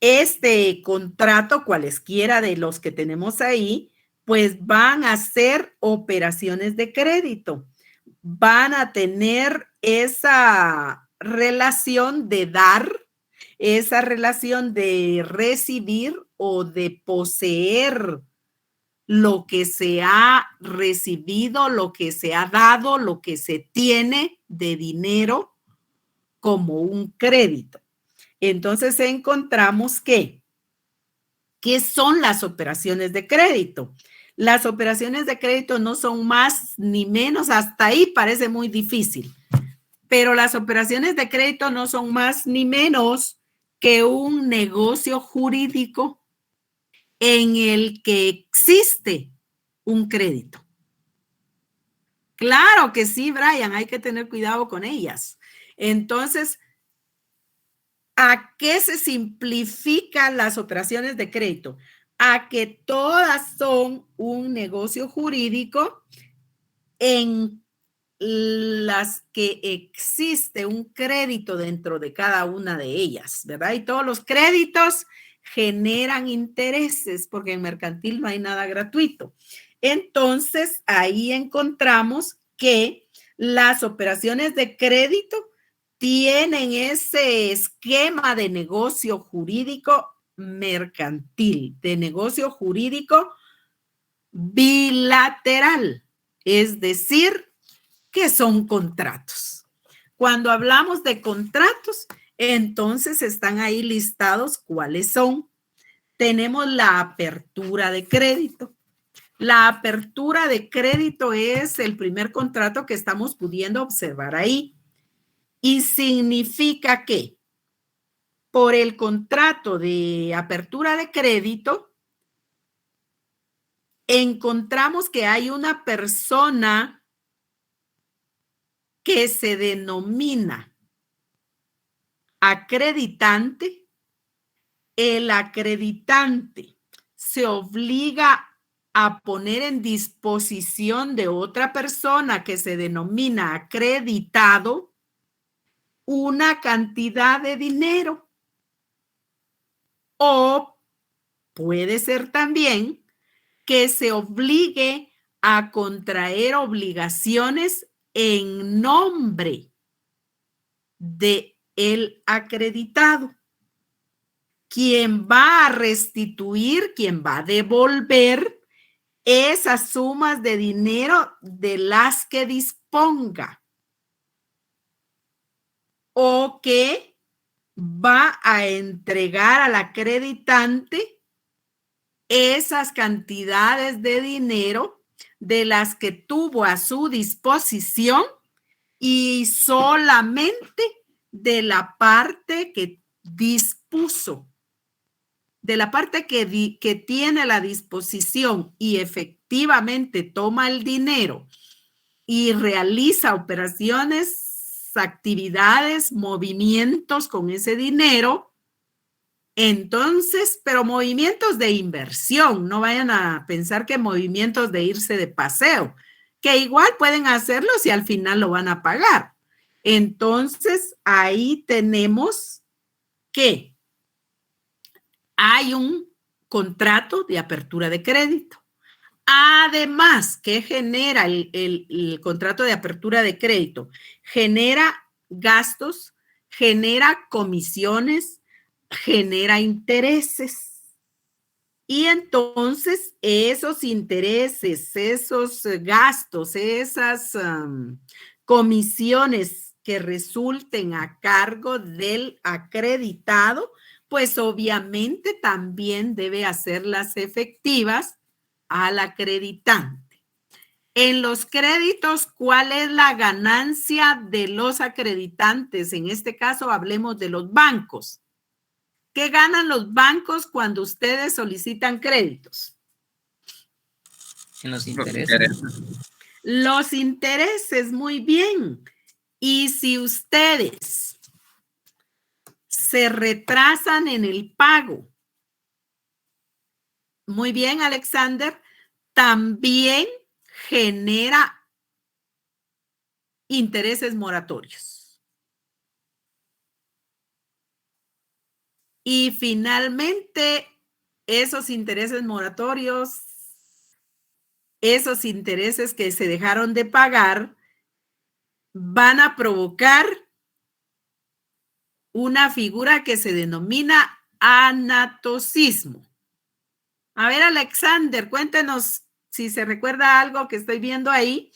este contrato, cualesquiera de los que tenemos ahí, pues van a ser operaciones de crédito. Van a tener esa relación de dar, esa relación de recibir o de poseer lo que se ha recibido, lo que se ha dado, lo que se tiene de dinero como un crédito. Entonces encontramos que, ¿qué son las operaciones de crédito? Las operaciones de crédito no son más ni menos, hasta ahí parece muy difícil, pero las operaciones de crédito no son más ni menos que un negocio jurídico en el que existe un crédito. Claro que sí, Brian, hay que tener cuidado con ellas. Entonces, ¿a qué se simplifican las operaciones de crédito? A que todas son un negocio jurídico en las que existe un crédito dentro de cada una de ellas, ¿verdad? Y todos los créditos generan intereses porque en mercantil no hay nada gratuito. Entonces, ahí encontramos que las operaciones de crédito tienen ese esquema de negocio jurídico mercantil, de negocio jurídico bilateral, es decir, que son contratos. Cuando hablamos de contratos, entonces están ahí listados cuáles son. Tenemos la apertura de crédito. La apertura de crédito es el primer contrato que estamos pudiendo observar ahí. Y significa que por el contrato de apertura de crédito, encontramos que hay una persona que se denomina acreditante. El acreditante se obliga a poner en disposición de otra persona que se denomina acreditado una cantidad de dinero. O puede ser también que se obligue a contraer obligaciones en nombre de el acreditado. Quien va a restituir, quien va a devolver esas sumas de dinero de las que disponga o que va a entregar al acreditante esas cantidades de dinero de las que tuvo a su disposición y solamente de la parte que dispuso. de la parte que tiene la disposición y efectivamente toma el dinero y realiza operaciones, actividades, movimientos con ese dinero, entonces, pero movimientos de inversión, no vayan a pensar que movimientos de irse de paseo, que igual pueden hacerlo si al final lo van a pagar. Entonces, ahí tenemos que hay un contrato de apertura de crédito. Además, ¿qué genera el contrato de apertura de crédito? Genera gastos, genera comisiones, genera intereses. Y entonces esos intereses, esos gastos, esas comisiones que resulten a cargo del acreditado, pues obviamente también debe hacerlas efectivas al acreditante. En los créditos, ¿cuál es la ganancia de los acreditantes? En este caso, hablemos de los bancos. ¿Qué ganan los bancos cuando ustedes solicitan créditos? En los intereses. Los intereses, muy bien. Y si ustedes se retrasan en el pago, muy bien, Alexander, también genera intereses moratorios. Y finalmente, esos intereses moratorios, esos intereses que se dejaron de pagar, van a provocar una figura que se denomina anatocismo. A ver, Alexander, cuéntenos si se recuerda algo que estoy viendo ahí.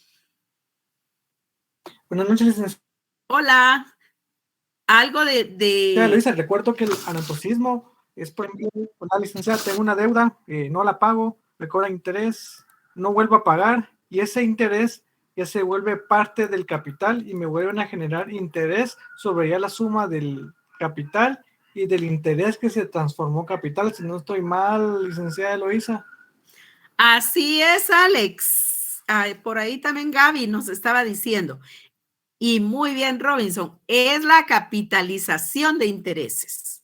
Buenas noches, licenciada. Hola. Algo de... Luisa, recuerdo que el anatocismo es, por ejemplo, la licenciada, tengo una deuda, no la pago, me cobran interés, no vuelvo a pagar y ese interés ya se vuelve parte del capital y me vuelven a generar interés sobre ya la suma del capital y del interés que se transformó capital. Si no estoy mal, licenciada Eloísa. Así es, Alex. Ay, por ahí también Gaby nos estaba diciendo. Y muy bien, Robinson, es la capitalización de intereses.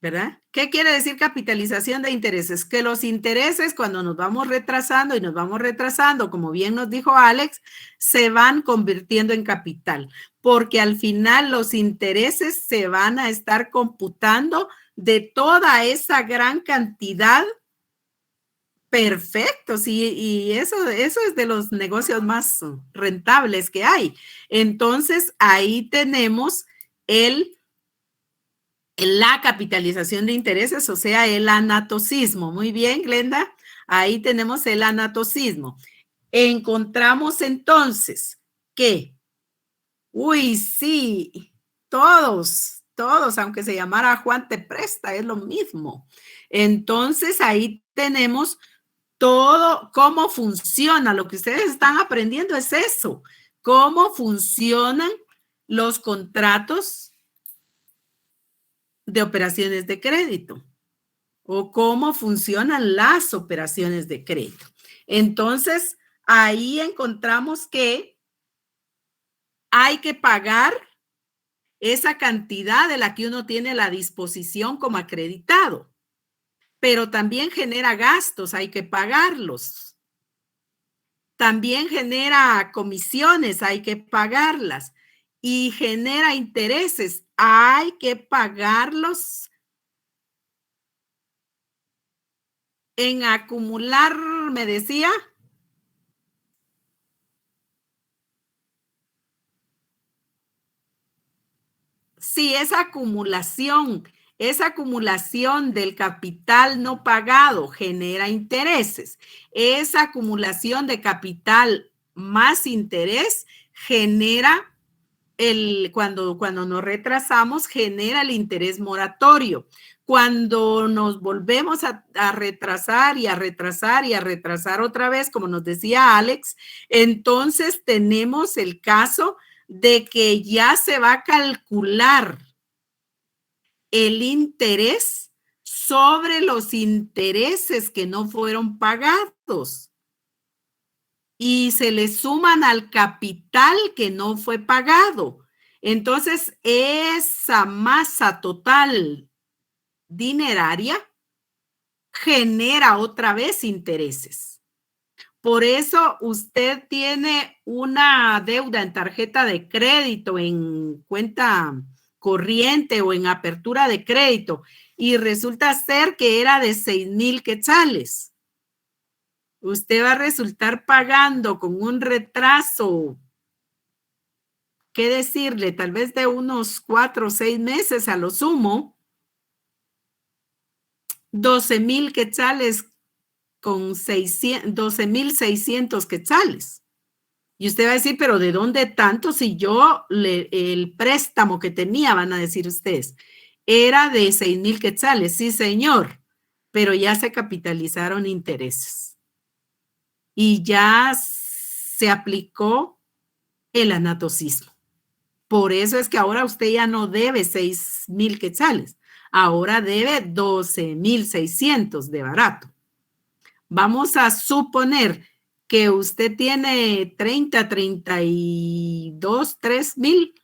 ¿Verdad? ¿Qué quiere decir capitalización de intereses? Que los intereses, cuando nos vamos retrasando y nos vamos retrasando, como bien nos dijo Alex, se van convirtiendo en capital, porque al final los intereses se van a estar computando de toda esa gran cantidad. Perfecto, sí, y eso es de los negocios más rentables que hay. Entonces, ahí tenemos la capitalización de intereses, o sea, el anatocismo. Muy bien, Glenda, ahí tenemos el anatocismo. Encontramos entonces que, uy, sí, todos, aunque se llamara Juan te presta, es lo mismo. Entonces, ahí tenemos todo, cómo funciona, lo que ustedes están aprendiendo es eso, cómo funcionan los contratos de operaciones de crédito o cómo funcionan las operaciones de crédito. Entonces, ahí encontramos que hay que pagar esa cantidad de la que uno tiene a la disposición como acreditado. Pero también genera gastos, hay que pagarlos. También genera comisiones, hay que pagarlas. Y genera intereses, hay que pagarlos. En acumular, me decía. Sí, esa acumulación del capital no pagado genera intereses. Esa acumulación de capital más interés genera cuando nos retrasamos, genera el interés moratorio. Cuando nos volvemos a retrasar y a retrasar y a retrasar otra vez, como nos decía Alex, entonces tenemos el caso de que ya se va a calcular el interés sobre los intereses que no fueron pagados y se le suman al capital que no fue pagado. Entonces, esa masa total dineraria genera otra vez intereses. Por eso usted tiene una deuda en tarjeta de crédito, en cuenta corriente o en apertura de crédito, y resulta ser que era de 6,000 quetzales. Usted va a resultar pagando con un retraso, ¿qué decirle? Tal vez de unos 4 o 6 meses a lo sumo, 12,000 quetzales con 12,600 quetzales. Y usted va a decir, pero ¿de dónde tanto? Si yo, el préstamo que tenía, van a decir ustedes, era de 6,000 quetzales. Sí, señor, pero ya se capitalizaron intereses. Y ya se aplicó el anatocismo. Por eso es que ahora usted ya no debe 6,000 quetzales. Ahora debe 12,600 de barato. Vamos a suponer que usted tiene 30, 32, 3,000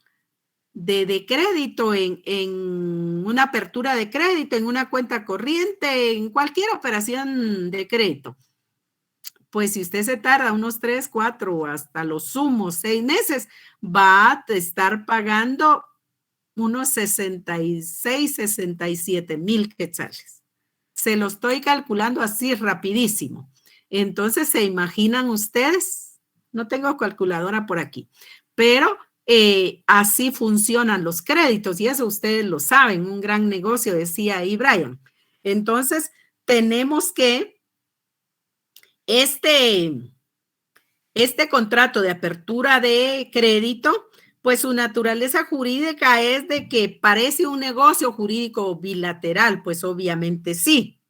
de crédito en una apertura de crédito, en una cuenta corriente, en cualquier operación de crédito. Pues si usted se tarda unos 3, 4, hasta los sumos 6 meses, va a estar pagando unos 66, 67,000 quetzales. Se lo estoy calculando así rapidísimo. Entonces, ¿se imaginan ustedes? No tengo calculadora por aquí, pero así funcionan los créditos y eso ustedes lo saben, un gran negocio, decía ahí Brian. Entonces, tenemos que este contrato de apertura de crédito, pues su naturaleza jurídica es de que parece un negocio jurídico bilateral, pues obviamente sí,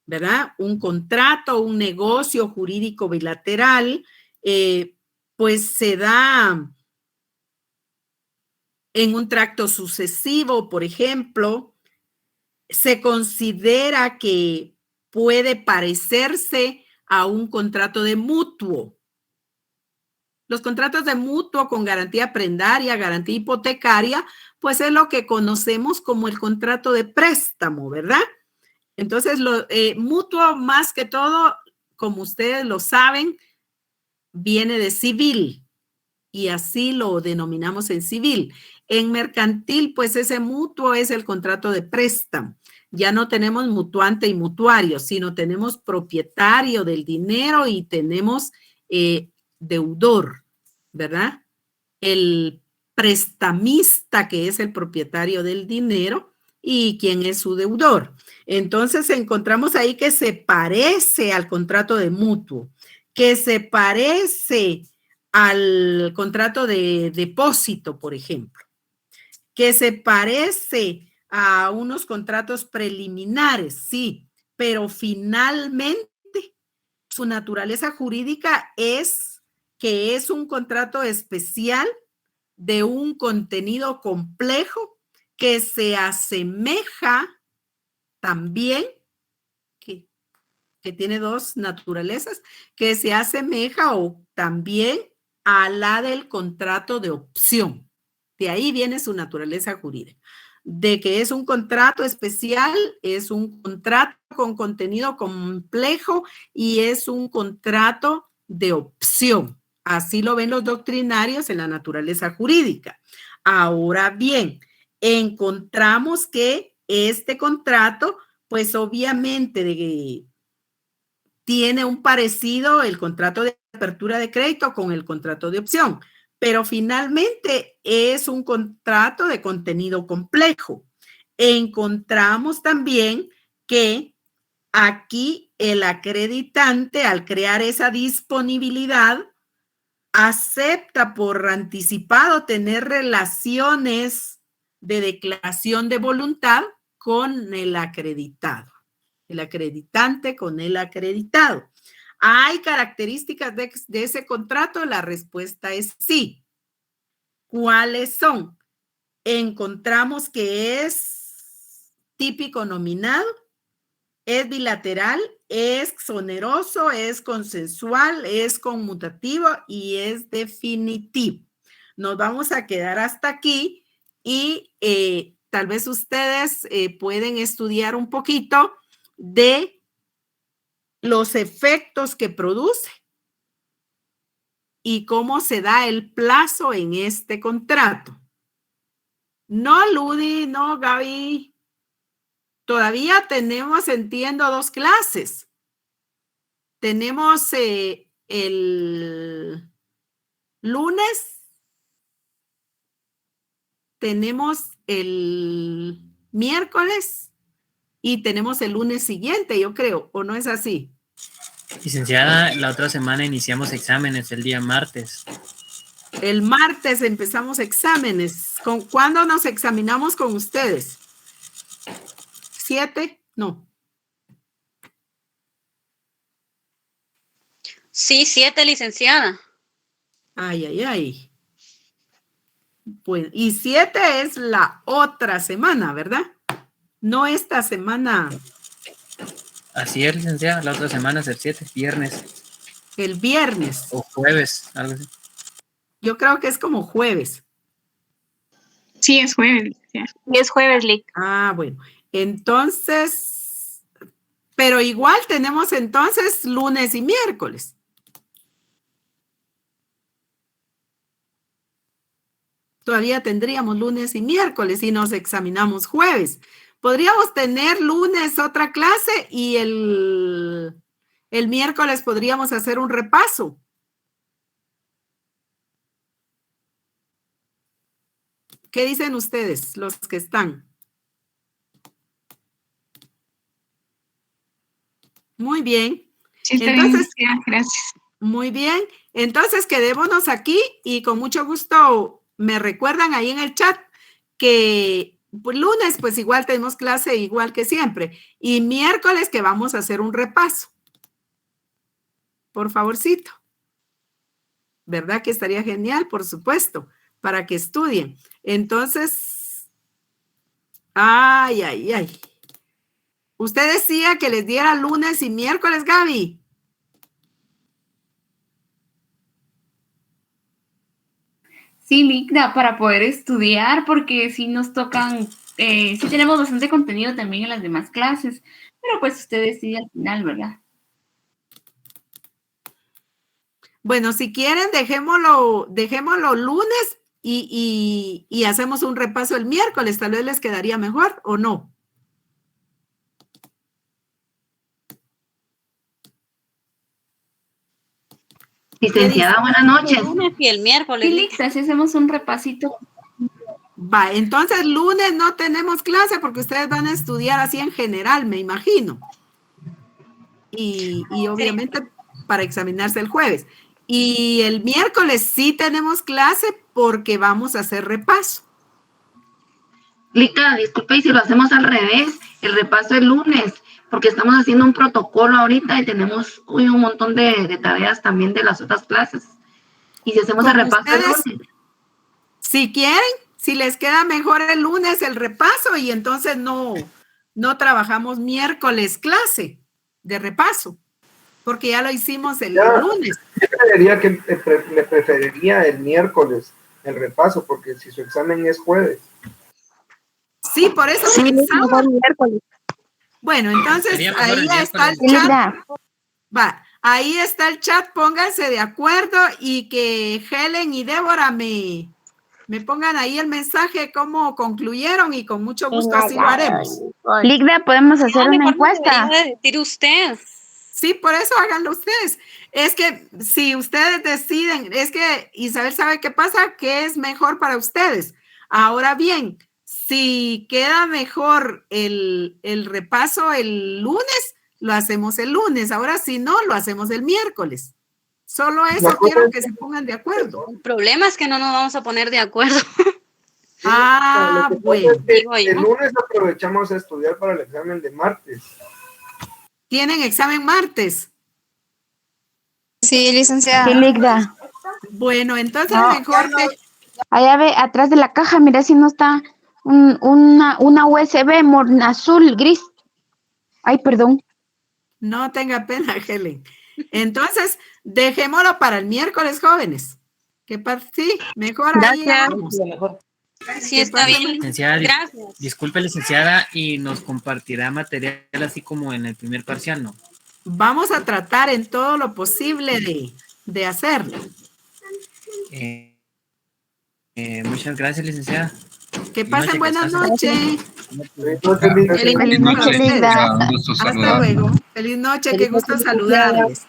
¿verdad? Un contrato, un negocio jurídico bilateral, pues se da en un tracto sucesivo, por ejemplo, se considera que puede parecerse a un contrato de mutuo. Los contratos de mutuo con garantía prendaria, garantía hipotecaria, pues es lo que conocemos como el contrato de préstamo, ¿verdad? Entonces, mutuo más que todo, como ustedes lo saben, viene de civil y así lo denominamos en civil. En mercantil, pues ese mutuo es el contrato de préstamo. Ya no tenemos mutuante y mutuario, sino tenemos propietario del dinero y tenemos deudor, ¿verdad? El prestamista, que es el propietario del dinero, y quién es su deudor. Entonces encontramos ahí que se parece al contrato de mutuo, que se parece al contrato de depósito, por ejemplo, que se parece a unos contratos preliminares, sí, pero finalmente su naturaleza jurídica es que es un contrato especial de un contenido complejo que se asemeja también, que tiene dos naturalezas, que se asemeja o también a la del contrato de opción. De ahí viene su naturaleza jurídica. De que es un contrato especial, es un contrato con contenido complejo y es un contrato de opción. Así lo ven los doctrinarios en la naturaleza jurídica. Ahora bien, encontramos que este contrato, pues obviamente tiene un parecido el contrato de apertura de crédito con el contrato de opción, pero finalmente es un contrato de contenido complejo. Encontramos también que aquí el acreditante, al crear esa disponibilidad, acepta por anticipado tener relaciones de declaración de voluntad con el acreditado, el acreditante con el acreditado. ¿Hay características de ese contrato? La respuesta es sí. ¿Cuáles son? Encontramos que es típico nominado, es bilateral, es oneroso, es consensual, es conmutativo y es definitivo. Nos vamos a quedar hasta aquí y tal vez ustedes pueden estudiar un poquito de los efectos que produce y cómo se da el plazo en este contrato. No, Ludi, no, Gaby. Todavía tenemos, entiendo, 2 clases. Tenemos el lunes, tenemos el miércoles y tenemos el lunes siguiente, yo creo, ¿o no es así? Licenciada, la otra semana iniciamos exámenes el día martes. El martes empezamos exámenes. ¿Cuándo nos examinamos con ustedes? ¿7? No. Sí, 7, licenciada. Ay. Pues, y 7 es la otra semana, ¿verdad? No esta semana. Así es, licenciada, la otra semana es el 7, viernes. El viernes. O jueves, algo así. Yo creo que es como jueves. Sí, es jueves. Sí, es jueves, Lick. Ah, bueno. Entonces, pero igual tenemos entonces lunes y miércoles. Todavía tendríamos lunes y miércoles y nos examinamos jueves. Podríamos tener lunes otra clase y el miércoles podríamos hacer un repaso. ¿Qué dicen ustedes, los que están? Muy bien. Sí, está entonces, bien, gracias. Muy bien. Entonces, quedémonos aquí y con mucho gusto me recuerdan ahí en el chat que pues, lunes, pues igual tenemos clase igual que siempre. Y miércoles que vamos a hacer un repaso. Por favorcito. ¿Verdad que estaría genial? Por supuesto, para que estudien. Entonces, ay. Usted decía que les diera lunes y miércoles, Gaby. Sí, Ligda, para poder estudiar, porque sí nos tocan, sí tenemos bastante contenido también en las demás clases, pero pues usted decide al final, ¿verdad? Bueno, si quieren, dejémoslo lunes y hacemos un repaso el miércoles, tal vez les quedaría mejor, ¿o no? Licenciada, buenas noches. El lunes y el miércoles. Sí, Ligda, si hacemos un repasito. Va, entonces lunes no tenemos clase porque ustedes van a estudiar así en general, me imagino. Y obviamente para examinarse el jueves. Y el miércoles sí tenemos clase porque vamos a hacer repaso. Lica, disculpe, y si lo hacemos al revés, el repaso el lunes, porque estamos haciendo un protocolo ahorita y tenemos un montón de tareas también de las otras clases. Y si hacemos el repaso el lunes. Si quieren, si les queda mejor el lunes el repaso y entonces no trabajamos miércoles clase de repaso, porque ya lo hicimos el lunes. Le preferiría el miércoles el repaso, porque si su examen es jueves. Sí, por eso sí, pensaba. Bueno, entonces ahí está el chat. Va, ahí está el chat, pónganse de acuerdo y que Helen y Débora me pongan ahí el mensaje cómo concluyeron y con mucho gusto así lo haremos. Ligda, podemos hacer una encuesta. Decir usted. Sí, por eso háganlo ustedes. Es que si ustedes deciden, es que Isabel sabe qué pasa, que es mejor para ustedes. Ahora bien, si queda mejor el repaso el lunes, lo hacemos el lunes. Ahora si no, lo hacemos el miércoles. Solo eso quiero que se pongan de acuerdo. El problema es que no nos vamos a poner de acuerdo. Ah, bueno. El lunes aprovechamos a estudiar para el examen de martes. ¿Tienen examen martes? Sí, licenciada. Sí, Ligda. Bueno, entonces no, mejor... Allá ve, atrás de la caja, mira si no está una USB azul, gris. Ay, perdón. No tenga pena, Helen. Entonces, dejémoslo para el miércoles, jóvenes. ¿Qué pasa? Sí, mejor ahí vamos. Sí, está bien. Licenciada, Gracias. disculpe, licenciada, y nos compartirá material así como en el primer parcial, ¿no? Vamos a tratar en todo lo posible de hacerlo. Muchas gracias, licenciada. Que pasen buenas noches. Feliz noche, linda. Hasta luego. Feliz noche, qué gusto saludarles.